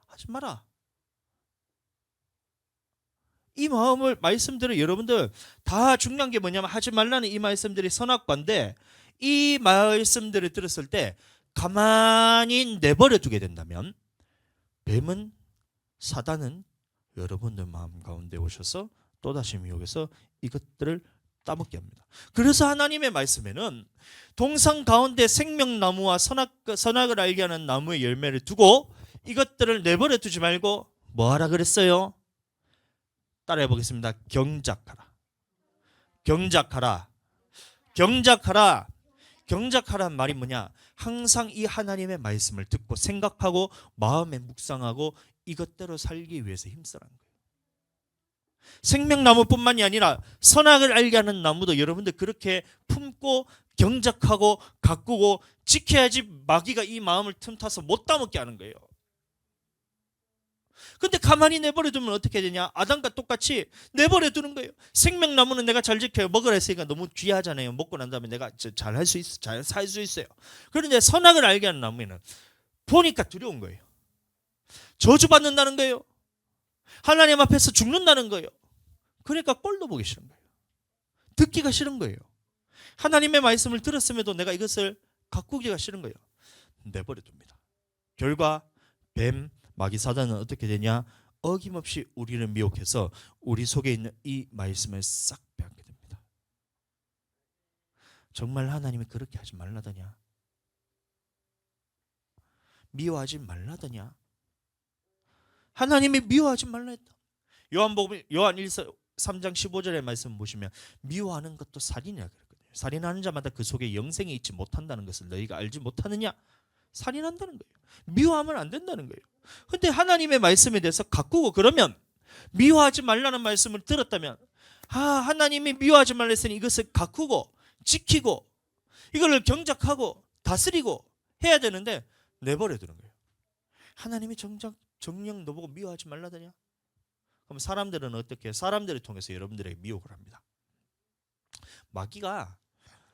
하지 마라. 이 마음을 말씀들을 여러분들 다 중요한 게 뭐냐면 하지 말라는 이 말씀들이 선악과인데 이 말씀들을 들었을 때 가만히 내버려 두게 된다면 뱀은 사단은 여러분들 마음 가운데 오셔서 또다시 미혹해서 이것들을 따먹게 합니다. 그래서 하나님의 말씀에는 동산 가운데 생명나무와 선악을 알게 하는 나무의 열매를 두고 이것들을 내버려 두지 말고 뭐하라 그랬어요? 따라해 보겠습니다. 경작하라. 경작하라. 경작하라. 경작하라는 말이 뭐냐? 항상 이 하나님의 말씀을 듣고 생각하고 마음에 묵상하고 이것대로 살기 위해서 힘쓰라는 거예요. 생명나무뿐만이 아니라 선악을 알게 하는 나무도 여러분들 그렇게 품고 경작하고 가꾸고 지켜야지 마귀가 이 마음을 틈타서 못 따먹게 하는 거예요. 근데 가만히 내버려 두면 어떻게 되냐? 아담과 똑같이 내버려 두는 거예요. 생명나무는 내가 잘 지켜요. 먹으라 했으니까 너무 귀하잖아요. 먹고 난 다음에 내가 잘 할 수 있어. 잘 살 수 있어요. 그런데 선악을 알게 하는 나무에는 보니까 두려운 거예요. 저주받는다는 거예요. 하나님 앞에서 죽는다는 거예요. 그러니까 꼴도 보기 싫은 거예요. 듣기가 싫은 거예요. 하나님의 말씀을 들었음에도 내가 이것을 가꾸기가 싫은 거예요. 내버려 둡니다. 결과 뱀, 마귀 사단은 어떻게 되냐? 어김없이 우리를 미혹해서 우리 속에 있는 이 말씀을 싹 빼앗게 됩니다. 정말 하나님이 그렇게 하지 말라더냐? 미워하지 말라더냐? 하나님이 미워하지 말라 했다. 요한복음 요한 3장 15절의 말씀 보시면 미워하는 것도 살인이라 그랬거든요. 살인하는 자마다 그 속에 영생이 있지 못한다는 것을 너희가 알지 못하느냐? 살인한다는 거예요. 미워하면 안 된다는 거예요. 근데 하나님의 말씀에 대해서 가꾸고 그러면 미워하지 말라는 말씀을 들었다면 하나님이 미워하지 말라 했으니 이것을 가꾸고 지키고 이걸 경작하고 다스리고 해야 되는데 내버려 두는 거예요. 하나님이 정녕 너보고 미워하지 말라더냐? 그럼 사람들은 어떻게 해요? 사람들을 통해서 여러분들에게 미혹을 합니다. 마귀가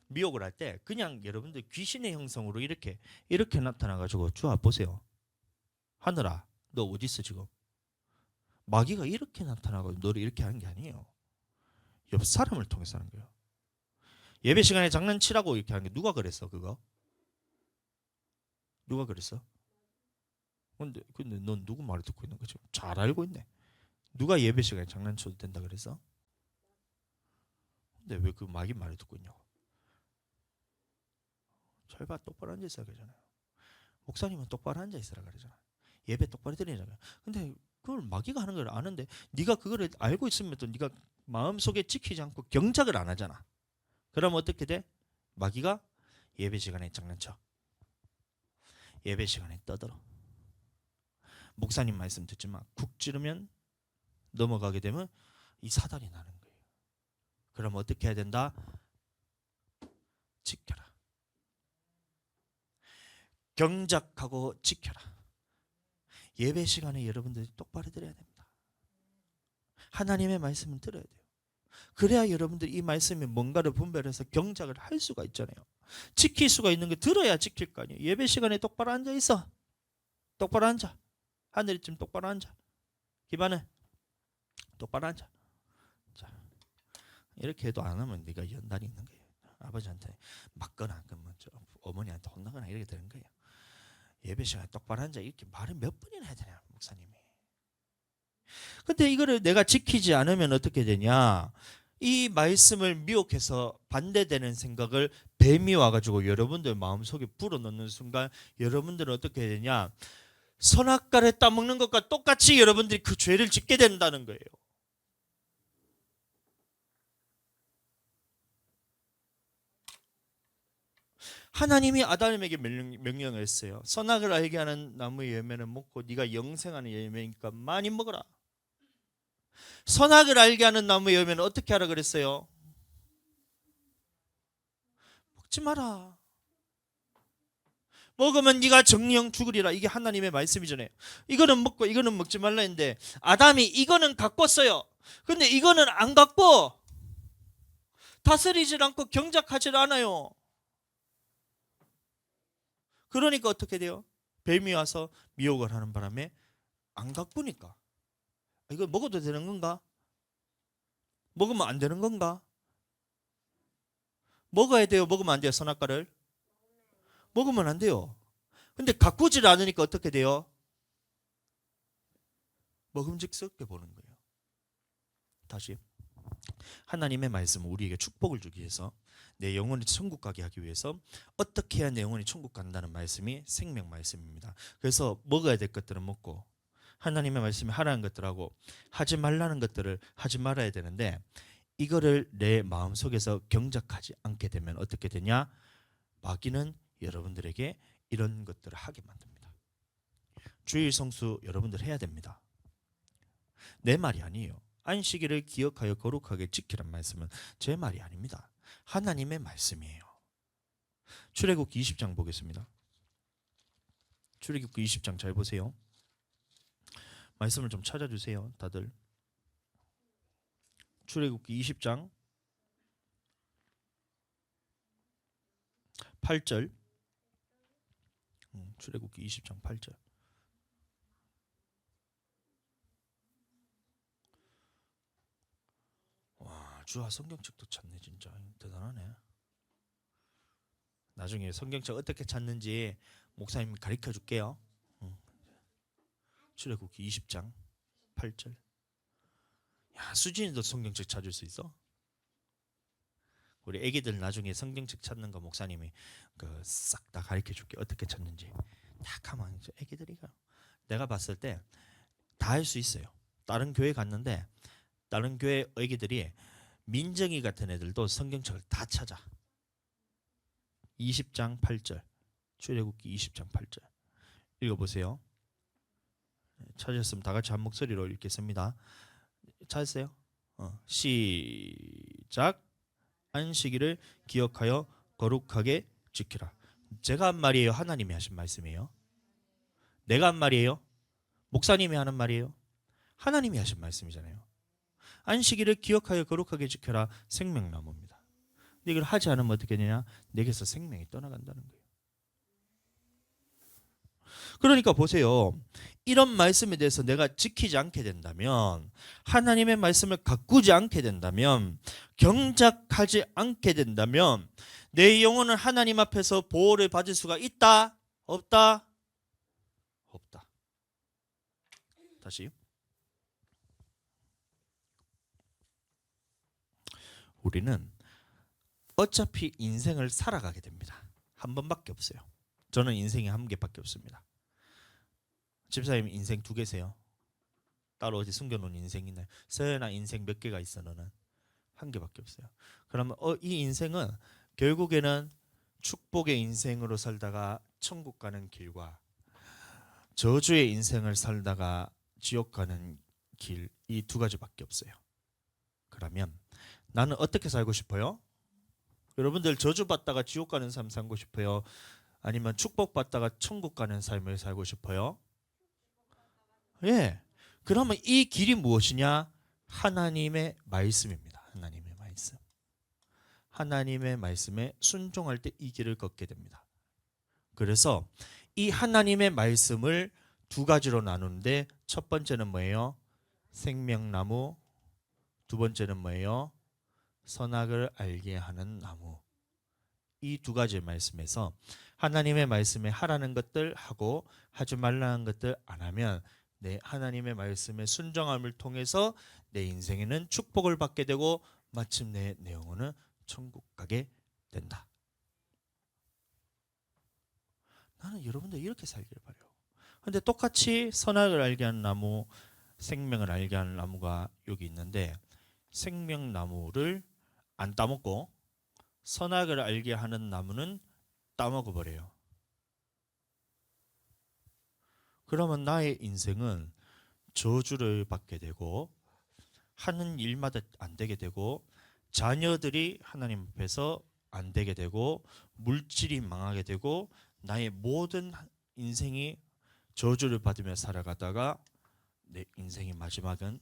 미혹을 할 때 그냥 여러분들 귀신의 형성으로 이렇게 나타나가지고 주아 보세요. 하늘아 너 어디 있어 지금? 마귀가 이렇게 나타나고 너를 이렇게 하는 게 아니에요. 옆 사람을 통해서 하는 거예요. 예배 시간에 장난치라고 이렇게 하는 게 누가 그랬어 그거? 누가 그랬어? 근데 넌 누구 말을 듣고 있는 거지? 잘 알고 있네. 누가 예배 시간에 장난쳐도 된다 그랬어? 근데 왜 그 마귀 말을 듣고 있냐고. 잘 봐, 똑바로 앉아 있어야 그러잖아요. 목사님은 똑바로 앉아 있으라 그러잖아. 예배 똑바로 드리잖아요. 근데 그걸 마귀가 하는 걸 아는데 네가 그거를 알고 있으면 또 네가 마음속에 지키지 않고 경작을 안 하잖아. 그럼 어떻게 돼? 마귀가 예배 시간에 장난쳐. 예배 시간에 떠들어. 목사님 말씀 듣지 마. 국 찌르면 넘어가게 되면 이 사단이 나는 거예요. 그럼 어떻게 해야 된다? 지켜라. 경작하고 지켜라. 예배 시간에 여러분들이 똑바로 들어야 됩니다. 하나님의 말씀은 들어야 돼요. 그래야 여러분들이 이 말씀에 뭔가를 분별해서 경작을 할 수가 있잖아요. 지킬 수가 있는 게 들어야 지킬 거 아니에요. 예배 시간에 똑바로 앉아 있어. 똑바로 앉아. 하늘이 좀 똑바로 앉아. 기반은 똑바로 앉아. 자, 이렇게 해도 안 하면 네가 연단이 있는 거예요. 아버지한테 맞거나 그러면 어머니한테 혼나거나 이렇게 되는 거예요. 예배 시간에 똑바로 앉아 이렇게 말을 몇 번이나 해야 되냐 목사님이. 근데 이거를 내가 지키지 않으면 어떻게 되냐? 이 말씀을 미혹해서 반대되는 생각을 뱀이 와가지고 여러분들 마음속에 불어넣는 순간 여러분들은 어떻게 되냐? 선악과를 따먹는 것과 똑같이 여러분들이 그 죄를 짓게 된다는 거예요. 하나님이 아담에게 명령을 했어요. 선악을 알게 하는 나무의 열매는 먹고 네가 영생하는 열매니까 많이 먹어라. 선악을 알게 하는 나무의 열매는 어떻게 하라 그랬어요? 먹지 마라. 먹으면 네가 정령 죽으리라. 이게 하나님의 말씀이잖아요. 이거는 먹고 이거는 먹지 말라 했는데 아담이 이거는 갖고 어요. 근데 이거는 안 갖고 다스리질 않고 경작하질 않아요. 그러니까 어떻게 돼요? 뱀이 와서 미혹을 하는 바람에 안 가꾸니까 이거 먹어도 되는 건가? 먹으면 안 되는 건가? 먹어야 돼요? 먹으면 안 돼요? 선악과를? 먹으면 안 돼요. 근데 가꾸질 않으니까 어떻게 돼요? 먹음직스럽게 보는 거예요. 다시 하나님의 말씀은 우리에게 축복을 주기 위해서 내 영혼이 천국 가게 하기 위해서 어떻게 해야 내 영혼이 천국 간다는 말씀이 생명 말씀입니다. 그래서 먹어야 될 것들은 먹고 하나님의 말씀이 하라는 것들하고 하지 말라는 것들을 하지 말아야 되는데 이거를 내 마음속에서 경작하지 않게 되면 어떻게 되냐? 마귀는 여러분들에게 이런 것들을 하게 만듭니다. 주일 성수 여러분들 해야 됩니다. 내 말이 아니에요. 안식일을 기억하여 거룩하게 지키란 말씀은 제 말이 아닙니다. 하나님의 말씀이에요. 출애굽기 20장 보겠습니다. 출애굽기 20장 잘 보세요. 말씀을 좀 찾아주세요. 다들. 출애굽기 20장 8절. 출애굽기 20장 8절. 와, 주아 성경책도 찾네. 진짜 대단하네. 나중에 성경책 어떻게 찾는지 목사님이 가르쳐 줄게요. 출애굽기 20장 8절. 야, 수진이도 성경책 찾을 수 있어? 우리 애기들 나중에 성경책 찾는 거 목사님이 그 싹 다 가르쳐 줄게. 어떻게 찾는지. 딱 하면 애기들이 내가 봤을 때 다 할 수 있어요. 다른 교회 갔는데 다른 교회 애기들이 민정이 같은 애들도 성경책을 다 찾아. 20장 8절. 출애굽기 20장 8절. 읽어보세요. 찾으셨으면 다 같이 한 목소리로 읽겠습니다. 찾으세요? 시작. 안식일을 기억하여 거룩하게 지키라. 제가 한 말이에요? 하나님이 하신 말씀이에요? 내가 한 말이에요? 목사님이 하는 말이에요? 하나님이 하신 말씀이잖아요. 안식일을 기억하여 거룩하게 지켜라. 생명나무입니다. 근데 이걸 하지 않으면 어떻게 되냐? 내게서 생명이 떠나간다는 거예요. 그러니까 보세요. 이런 말씀에 대해서 내가 지키지 않게 된다면, 하나님의 말씀을 가꾸지 않게 된다면, 경작하지 않게 된다면 내 영혼은 하나님 앞에서 보호를 받을 수가 있다? 없다? 없다. 다시. 우리는 어차피 인생을 살아가게 됩니다. 한 번밖에 없어요. 저는 인생이 한 개밖에 없습니다. 집사님 인생 2개세요? 따로 어디 숨겨놓은 인생 있나요? 서연아 인생 몇 개가 있어? 너는? 한 개밖에 없어요. 그러면 이 인생은 결국에는 축복의 인생으로 살다가 천국 가는 길과 저주의 인생을 살다가 지옥 가는 길, 이 2가지밖에 없어요. 그러면 나는 어떻게 살고 싶어요? 여러분들 저주받다가 지옥 가는 삶 살고 싶어요? 아니면 축복받다가 천국 가는 삶을 살고 싶어요? 예. 그러면 이 길이 무엇이냐? 하나님의 말씀입니다. 하나님의 말씀. 하나님의 말씀에 순종할 때 이 길을 걷게 됩니다. 그래서 이 하나님의 말씀을 2가지로 나누는데 첫 번째는 뭐예요? 생명나무. 2번째는 뭐예요? 선악을 알게 하는 나무. 이 2가지 말씀에서 하나님의 말씀에 하라는 것들 하고 하지 말라는 것들 안 하면 내 하나님의 말씀에 순종함을 통해서 내 인생에는 축복을 받게 되고 마침내 내 영혼은 천국 가게 된다. 나는 여러분들 이렇게 살길 바라요. 그런데 똑같이 선악을 알게 하는 나무, 생명을 알게 하는 나무가 여기 있는데 생명나무를 안 따먹고 선악을 알게 하는 나무는 따먹어 버려요. 그러면 나의 인생은 저주를 받게 되고 하는 일마다 안 되게 되고 자녀들이 하나님 앞에서 안 되게 되고 물질이 망하게 되고 나의 모든 인생이 저주를 받으며 살아가다가 내 인생의 마지막은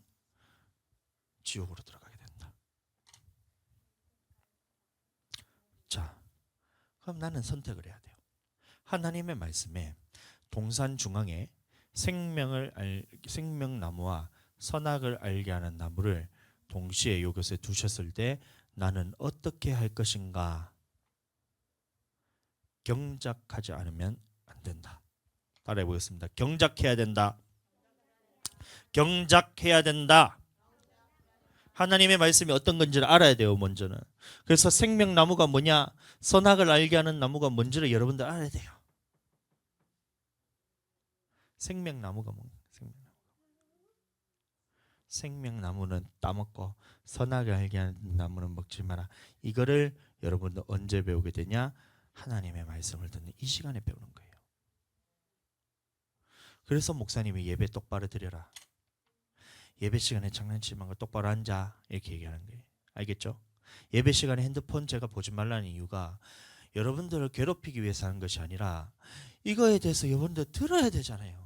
지옥으로 들어가게 된다. 자, 그럼 나는 선택을 해야 돼요. 하나님의 말씀에 동산 중앙에 생명나무와 선악을 알게 하는 나무를 동시에 이곳에 두셨을 때 나는 어떻게 할 것인가? 경작하지 않으면 안 된다. 따라해 보겠습니다. 경작해야 된다. 경작해야 된다. 하나님의 말씀이 어떤 건지를 알아야 돼요. 먼저는. 그래서 생명나무가 뭐냐, 선악을 알게 하는 나무가 뭔지를 여러분들 알아야 돼요. 생명나무가 뭐냐? 생명나무는 따먹고 선악을 알게 하는 나무는 먹지 마라. 이거를 여러분들 언제 배우게 되냐? 하나님의 말씀을 듣는 이 시간에 배우는 거예요. 그래서 목사님이 예배 똑바로 드려라. 예배 시간에 장난치지 말고 똑바로 앉아. 이렇게 얘기하는 거예요. 알겠죠? 예배 시간에 핸드폰 제가 보지 말라는 이유가 여러분들을 괴롭히기 위해서 하는 것이 아니라 이거에 대해서 여러분들 들어야 되잖아요.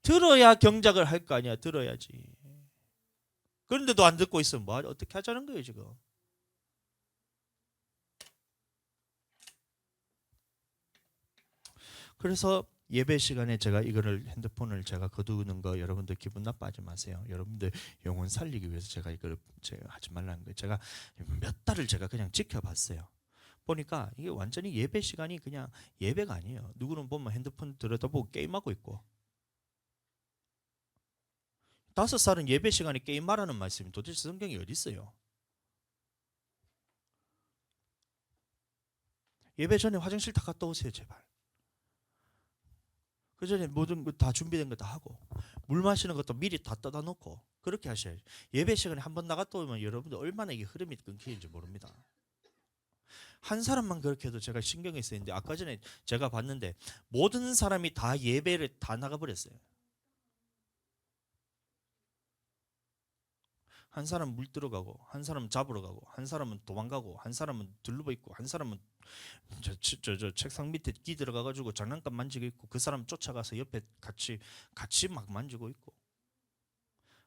들어야 경작을 할 거 아니야. 들어야지. 그런데도 안 듣고 있으면 뭐 어떻게 하자는 거예요 지금. 그래서 예배 시간에 제가 이거를 핸드폰을 제가 거두는 거 여러분들 기분 나빠하지 마세요. 여러분들 영혼 살리기 위해서 제가 이걸 제가 하지 말라는 거예요. 제가 몇 달을 제가 그냥 지켜봤어요. 보니까 이게 완전히 예배 시간이 그냥 예배가 아니에요. 누구는 보면 핸드폰 들여다보고 게임하고 있고 5살은 예배 시간에 게임하라는 말씀이 도대체 성경에 어디 있어요? 예배 전에 화장실 다 갔다 오세요 제발. 그 전에 모든 거 다 준비된 거 다 하고 물 마시는 것도 미리 다 떠다 놓고 그렇게 하셔야죠. 예배 시간에 한번 나갔다 오면 여러분들 얼마나 이게 흐름이 끊기는지 모릅니다. 한 사람만 그렇게 해도 제가 신경이 쓰이는데 아까 전에 제가 봤는데 모든 사람이 다 예배를 다 나가버렸어요. 한 사람은 물 들어가고 한 사람은 잡으러 가고 한 사람은 도망가고 한 사람은 들르고 있고 한 사람은 저 책상 밑에 끼 들어가가지고 장난감 만지고 있고 그 사람 쫓아가서 옆에 같이 막 만지고 있고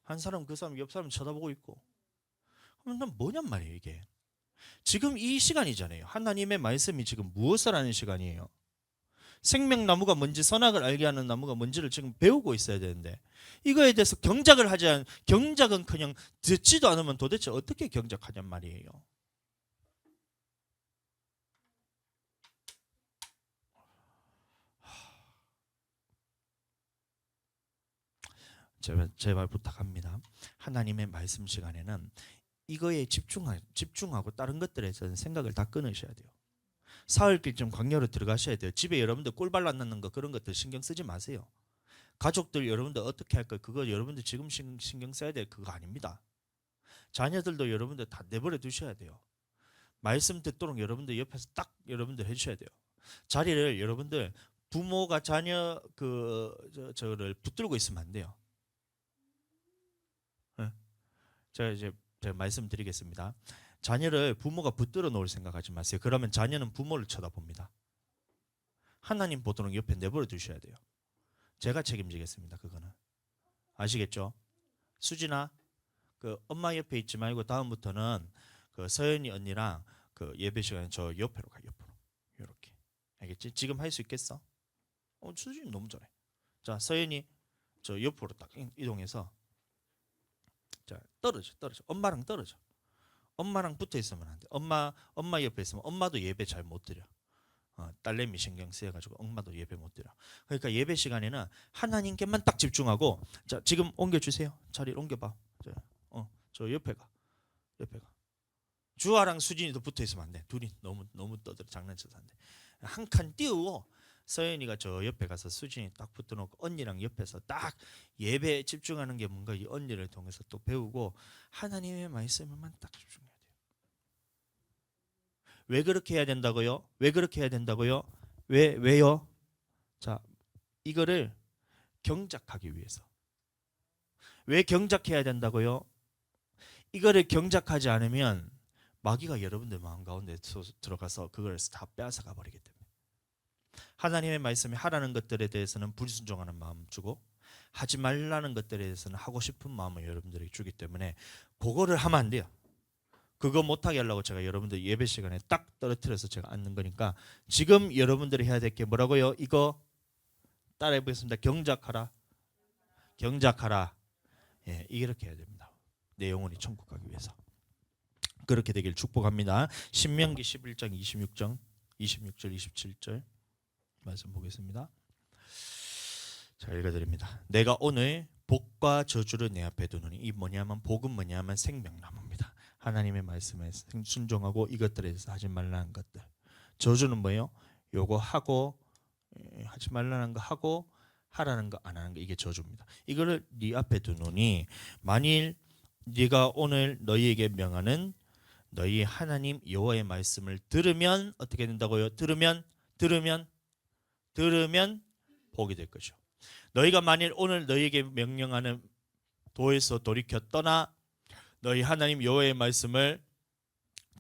한 사람 그 사람 옆 사람 쳐다보고 있고 그럼 난 뭐냔 말이에요. 이게 지금 이 시간이잖아요. 하나님의 말씀이 지금 무엇을 하는 시간이에요. 생명나무가 뭔지 선악을 알게 하는 나무가 뭔지를 지금 배우고 있어야 되는데 이거에 대해서 경작은커녕 듣지도 않으면 도대체 어떻게 경작하냔 말이에요. 제발 부탁합니다. 하나님의 말씀 시간에는 이거에 집중하고 다른 것들에서는 생각을 다 끊으셔야 돼요. 사흘길 좀 광야로 들어가셔야 돼요. 집에 여러분들 꿀 발랐는 거 그런 것들 신경 쓰지 마세요. 가족들 여러분들 어떻게 할까 그거 여러분들 지금 신경 써야 될 그거 아닙니다. 자녀들도 여러분들 다 내버려 두셔야 돼요. 말씀 듣도록 여러분들 옆에서 딱 여러분들 해주셔야 돼요. 자리를 여러분들 부모가 자녀 저를 붙들고 있으면 안 돼요. 네? 제가 말씀드리겠습니다. 자녀를 부모가 붙들어 놓을 생각하지 마세요. 그러면 자녀는 부모를 쳐다봅니다. 하나님 보도록 옆에 내버려 두셔야 돼요. 제가 책임지겠습니다. 그거는 아시겠죠? 수진아, 그 엄마 옆에 있지 말고 다음부터는 그 서연이 언니랑 그 예배 시간에 저 옆으로 가. 옆으로 이렇게 알겠지? 지금 할 수 있겠어? 수진이 너무 잘해. 자, 서연이 저 옆으로 딱 이동해서 자 떨어져. 엄마랑 떨어져. 엄마랑 붙어 있으면 안 돼. 엄마 옆에 있으면 엄마도 예배 잘 못 드려. 딸내미 신경 쓰여가지고 엄마도 예배 못 드려. 그러니까 예배 시간에는 하나님께만 딱 집중하고 자 지금 옮겨주세요. 자리를 옮겨봐. 저 옆에 가. 주아랑 수진이도 붙어 있으면 안 돼. 둘이 너무 떠들어 장난쳐서 안 돼. 한 칸 띄우고 서연이가 저 옆에 가서 수진이 딱 붙어놓고 언니랑 옆에서 딱 예배에 집중하는 게 뭔가 이 언니를 통해서 또 배우고 하나님의 말씀에만 딱 집중해야 돼요. 왜 그렇게 해야 된다고요? 왜요? 자, 이거를 경작하기 위해서. 왜 경작해야 된다고요? 이거를 경작하지 않으면 마귀가 여러분들 마음 가운데 들어가서 그걸 다 빼앗아가 버리기 때문에 하나님의 말씀이 하라는 것들에 대해서는 불순종하는 마음 주고 하지 말라는 것들에 대해서는 하고 싶은 마음을 여러분들에게 주기 때문에 그거를 하면 안 돼요. 그거 못하게 하려고 제가 여러분들 예배 시간에 딱 떨어뜨려서 제가 앉는 거니까 지금 여러분들이 해야 될 게 뭐라고요? 이거 따라해 보겠습니다. 경작하라. 예, 이렇게 해야 됩니다. 내 영혼이 천국 가기 위해서. 그렇게 되길 축복합니다. 신명기 11장 26절 27절 말씀 보겠습니다. 자, 읽어드립니다. 내가 오늘 복과 저주를 내 앞에 두노니 이 뭐냐면 복은 뭐냐면 생명나무입니다. 하나님의 말씀에 순종하고 이것들에 대해서 하지 말라는 것들. 저주는 뭐예요? 요거 하고 하지 말라는 거 하고 하라는 거 안 하는 거 이게 저주입니다. 이거를 네 앞에 두노니 만일 네가 오늘 너희에게 명하는 너희 하나님 여호와의 말씀을 들으면 어떻게 된다고요? 들으면 복이 될 거죠. 너희가 만일 오늘 너희에게 명령하는 도에서 돌이켜 떠나 너희 하나님 여호와의 말씀을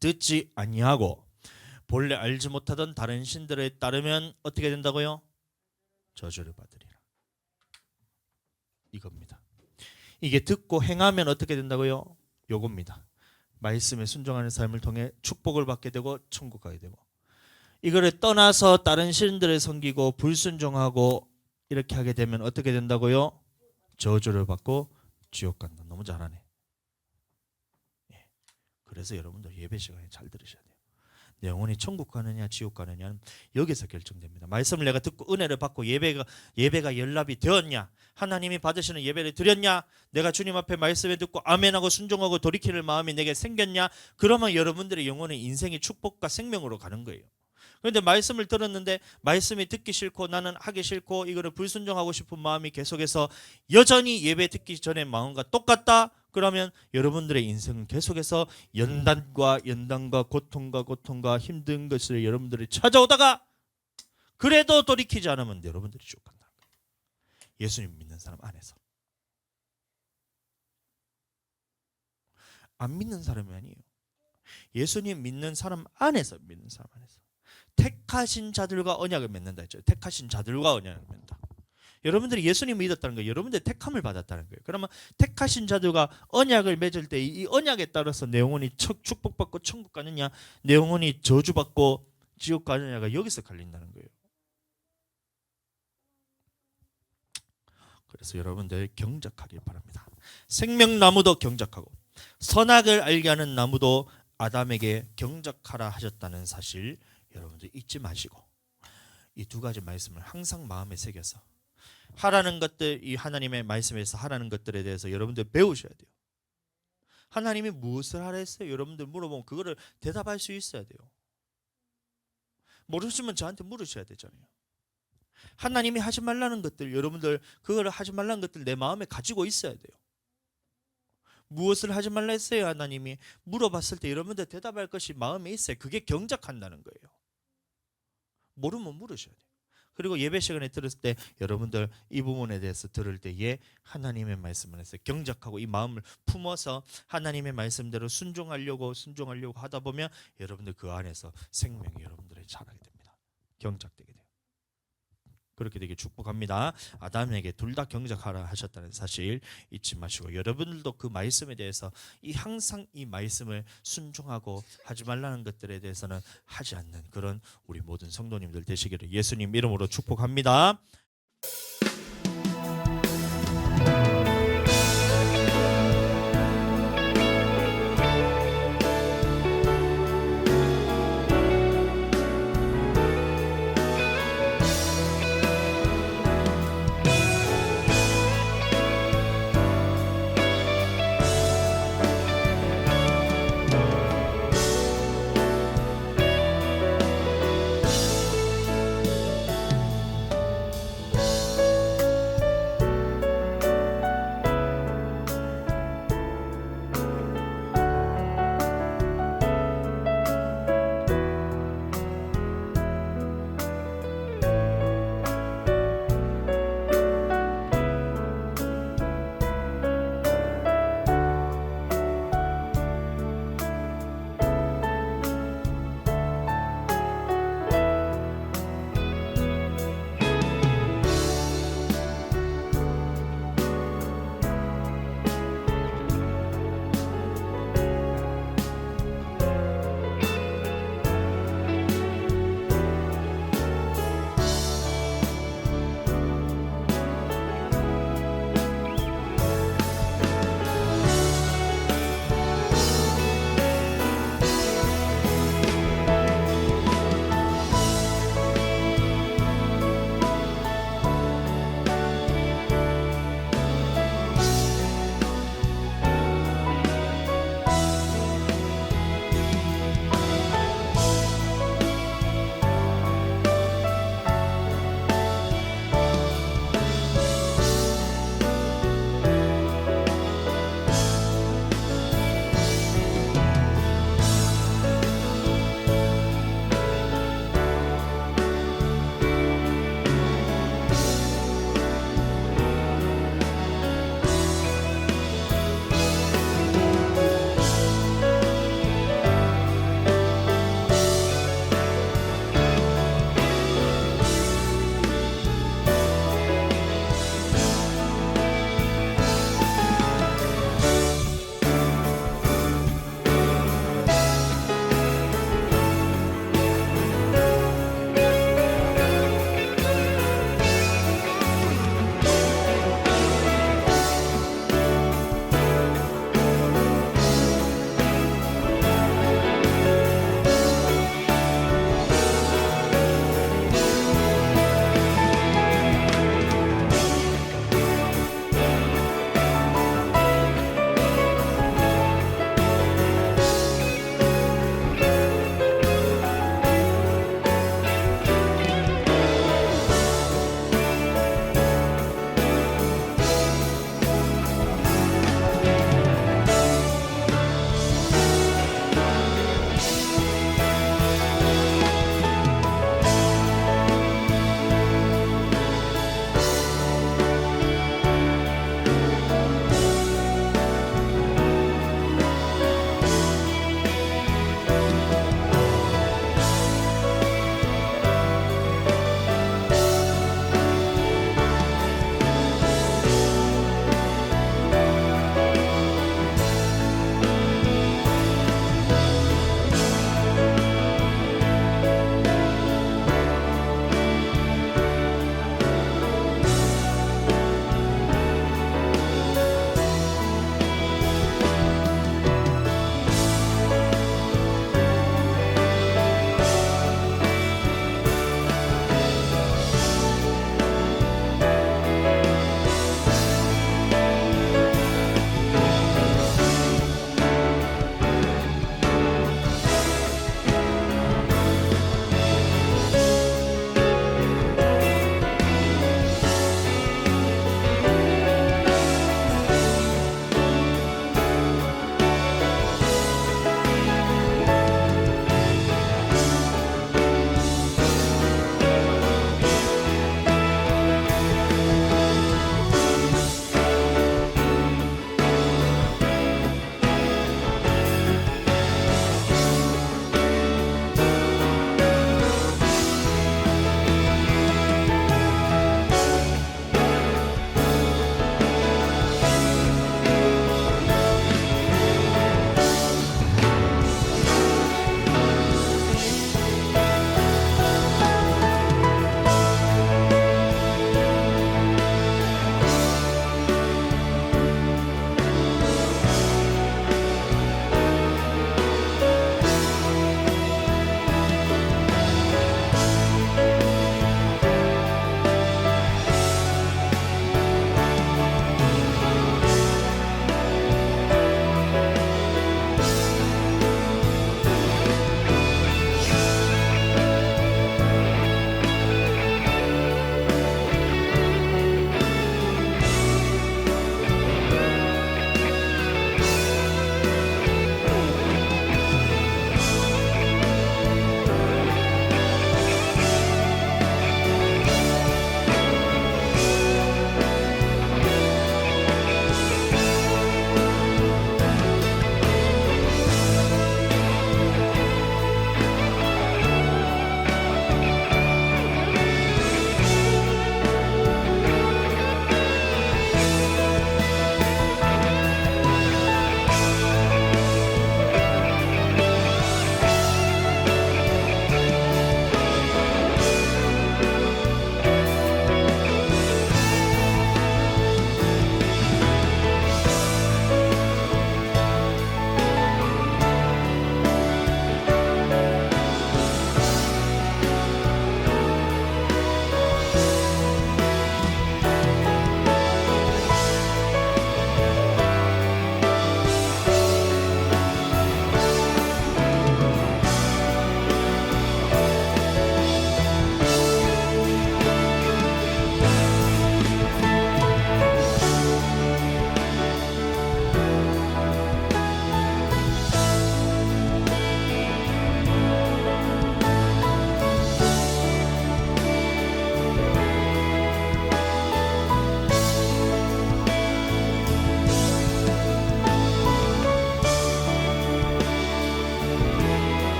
듣지 아니하고 본래 알지 못하던 다른 신들에 따르면 어떻게 된다고요? 저주를 받으리라. 이겁니다. 이게 듣고 행하면 어떻게 된다고요? 요겁니다. 말씀에 순종하는 삶을 통해 축복을 받게 되고 천국 가게 되고 이거를 떠나서 다른 신들을 섬기고 불순종하고 이렇게 하게 되면 어떻게 된다고요? 저주를 받고 지옥 간다. 너무 잘하네. 예. 그래서 여러분들 예배 시간에 잘 들으셔야 돼요. 내 영혼이 천국 가느냐 지옥 가느냐는 여기서 결정됩니다. 말씀을 내가 듣고 은혜를 받고 예배가 연락이 되었냐, 하나님이 받으시는 예배를 드렸냐, 내가 주님 앞에 말씀을 듣고 아멘하고 순종하고 돌이키는 마음이 내게 생겼냐, 그러면 여러분들의 영혼의 인생의 축복과 생명으로 가는 거예요. 그런데 말씀을 들었는데 말씀이 듣기 싫고 나는 하기 싫고 이거를 불순종하고 싶은 마음이 계속해서 여전히 예배 듣기 전에 마음과 똑같다. 그러면 여러분들의 인생은 계속해서 연단과 고통과 힘든 것을 여러분들이 찾아오다가 그래도 돌이키지 않으면 여러분들이 죽는다. 예수님 믿는 사람 안에서. 안 믿는 사람이 아니에요. 예수님 믿는 사람 안에서 믿는 사람 안에서. 택하신 자들과 언약을 맺는다 했죠. 택하신 자들과 언약을 맺는다. 여러분들이 예수님 믿었다는 거예요. 여러분들이 택함을 받았다는 거예요. 그러면 택하신 자들과 언약을 맺을 때 이 언약에 따라서 내 영혼이 축복받고 천국 가느냐, 내 영혼이 저주받고 지옥 가느냐가 여기서 갈린다는 거예요. 그래서 여러분들 경작하길 바랍니다. 생명나무도 경작하고 선악을 알게 하는 나무도 아담에게 경작하라 하셨다는 사실 여러분들 잊지 마시고 이 두 가지 말씀을 항상 마음에 새겨서 하라는 것들, 이 하나님의 말씀에서 하라는 것들에 대해서 여러분들 배우셔야 돼요. 하나님이 무엇을 하라 했어요? 여러분들 물어보면 그거를 대답할 수 있어야 돼요. 모르시면 저한테 물으셔야 되잖아요. 하나님이 하지 말라는 것들, 여러분들 그거를 하지 말라는 것들 내 마음에 가지고 있어야 돼요. 무엇을 하지 말라 했어요? 하나님이 물어봤을 때 여러분들 대답할 것이 마음에 있어요. 그게 경작한다는 거예요. 모르면 물으셔야 돼요. 그리고 예배 시간에 들었을 때 여러분들 이 부분에 대해서 들을 때에 하나님의 말씀을 해서 경작하고 이 마음을 품어서 하나님의 말씀대로 순종하려고 하다 보면 여러분들 그 안에서 생명이 여러분들의 자라게 됩니다. 경작되게 돼요. 그렇게 되게 축복합니다. 아담에게 둘 다 경작하라 하셨다는 사실 잊지 마시고 여러분들도 그 말씀에 대해서 항상 이 말씀을 순종하고 하지 말라는 것들에 대해서는 하지 않는 그런 우리 모든 성도님들 되시기를 예수님 이름으로 축복합니다.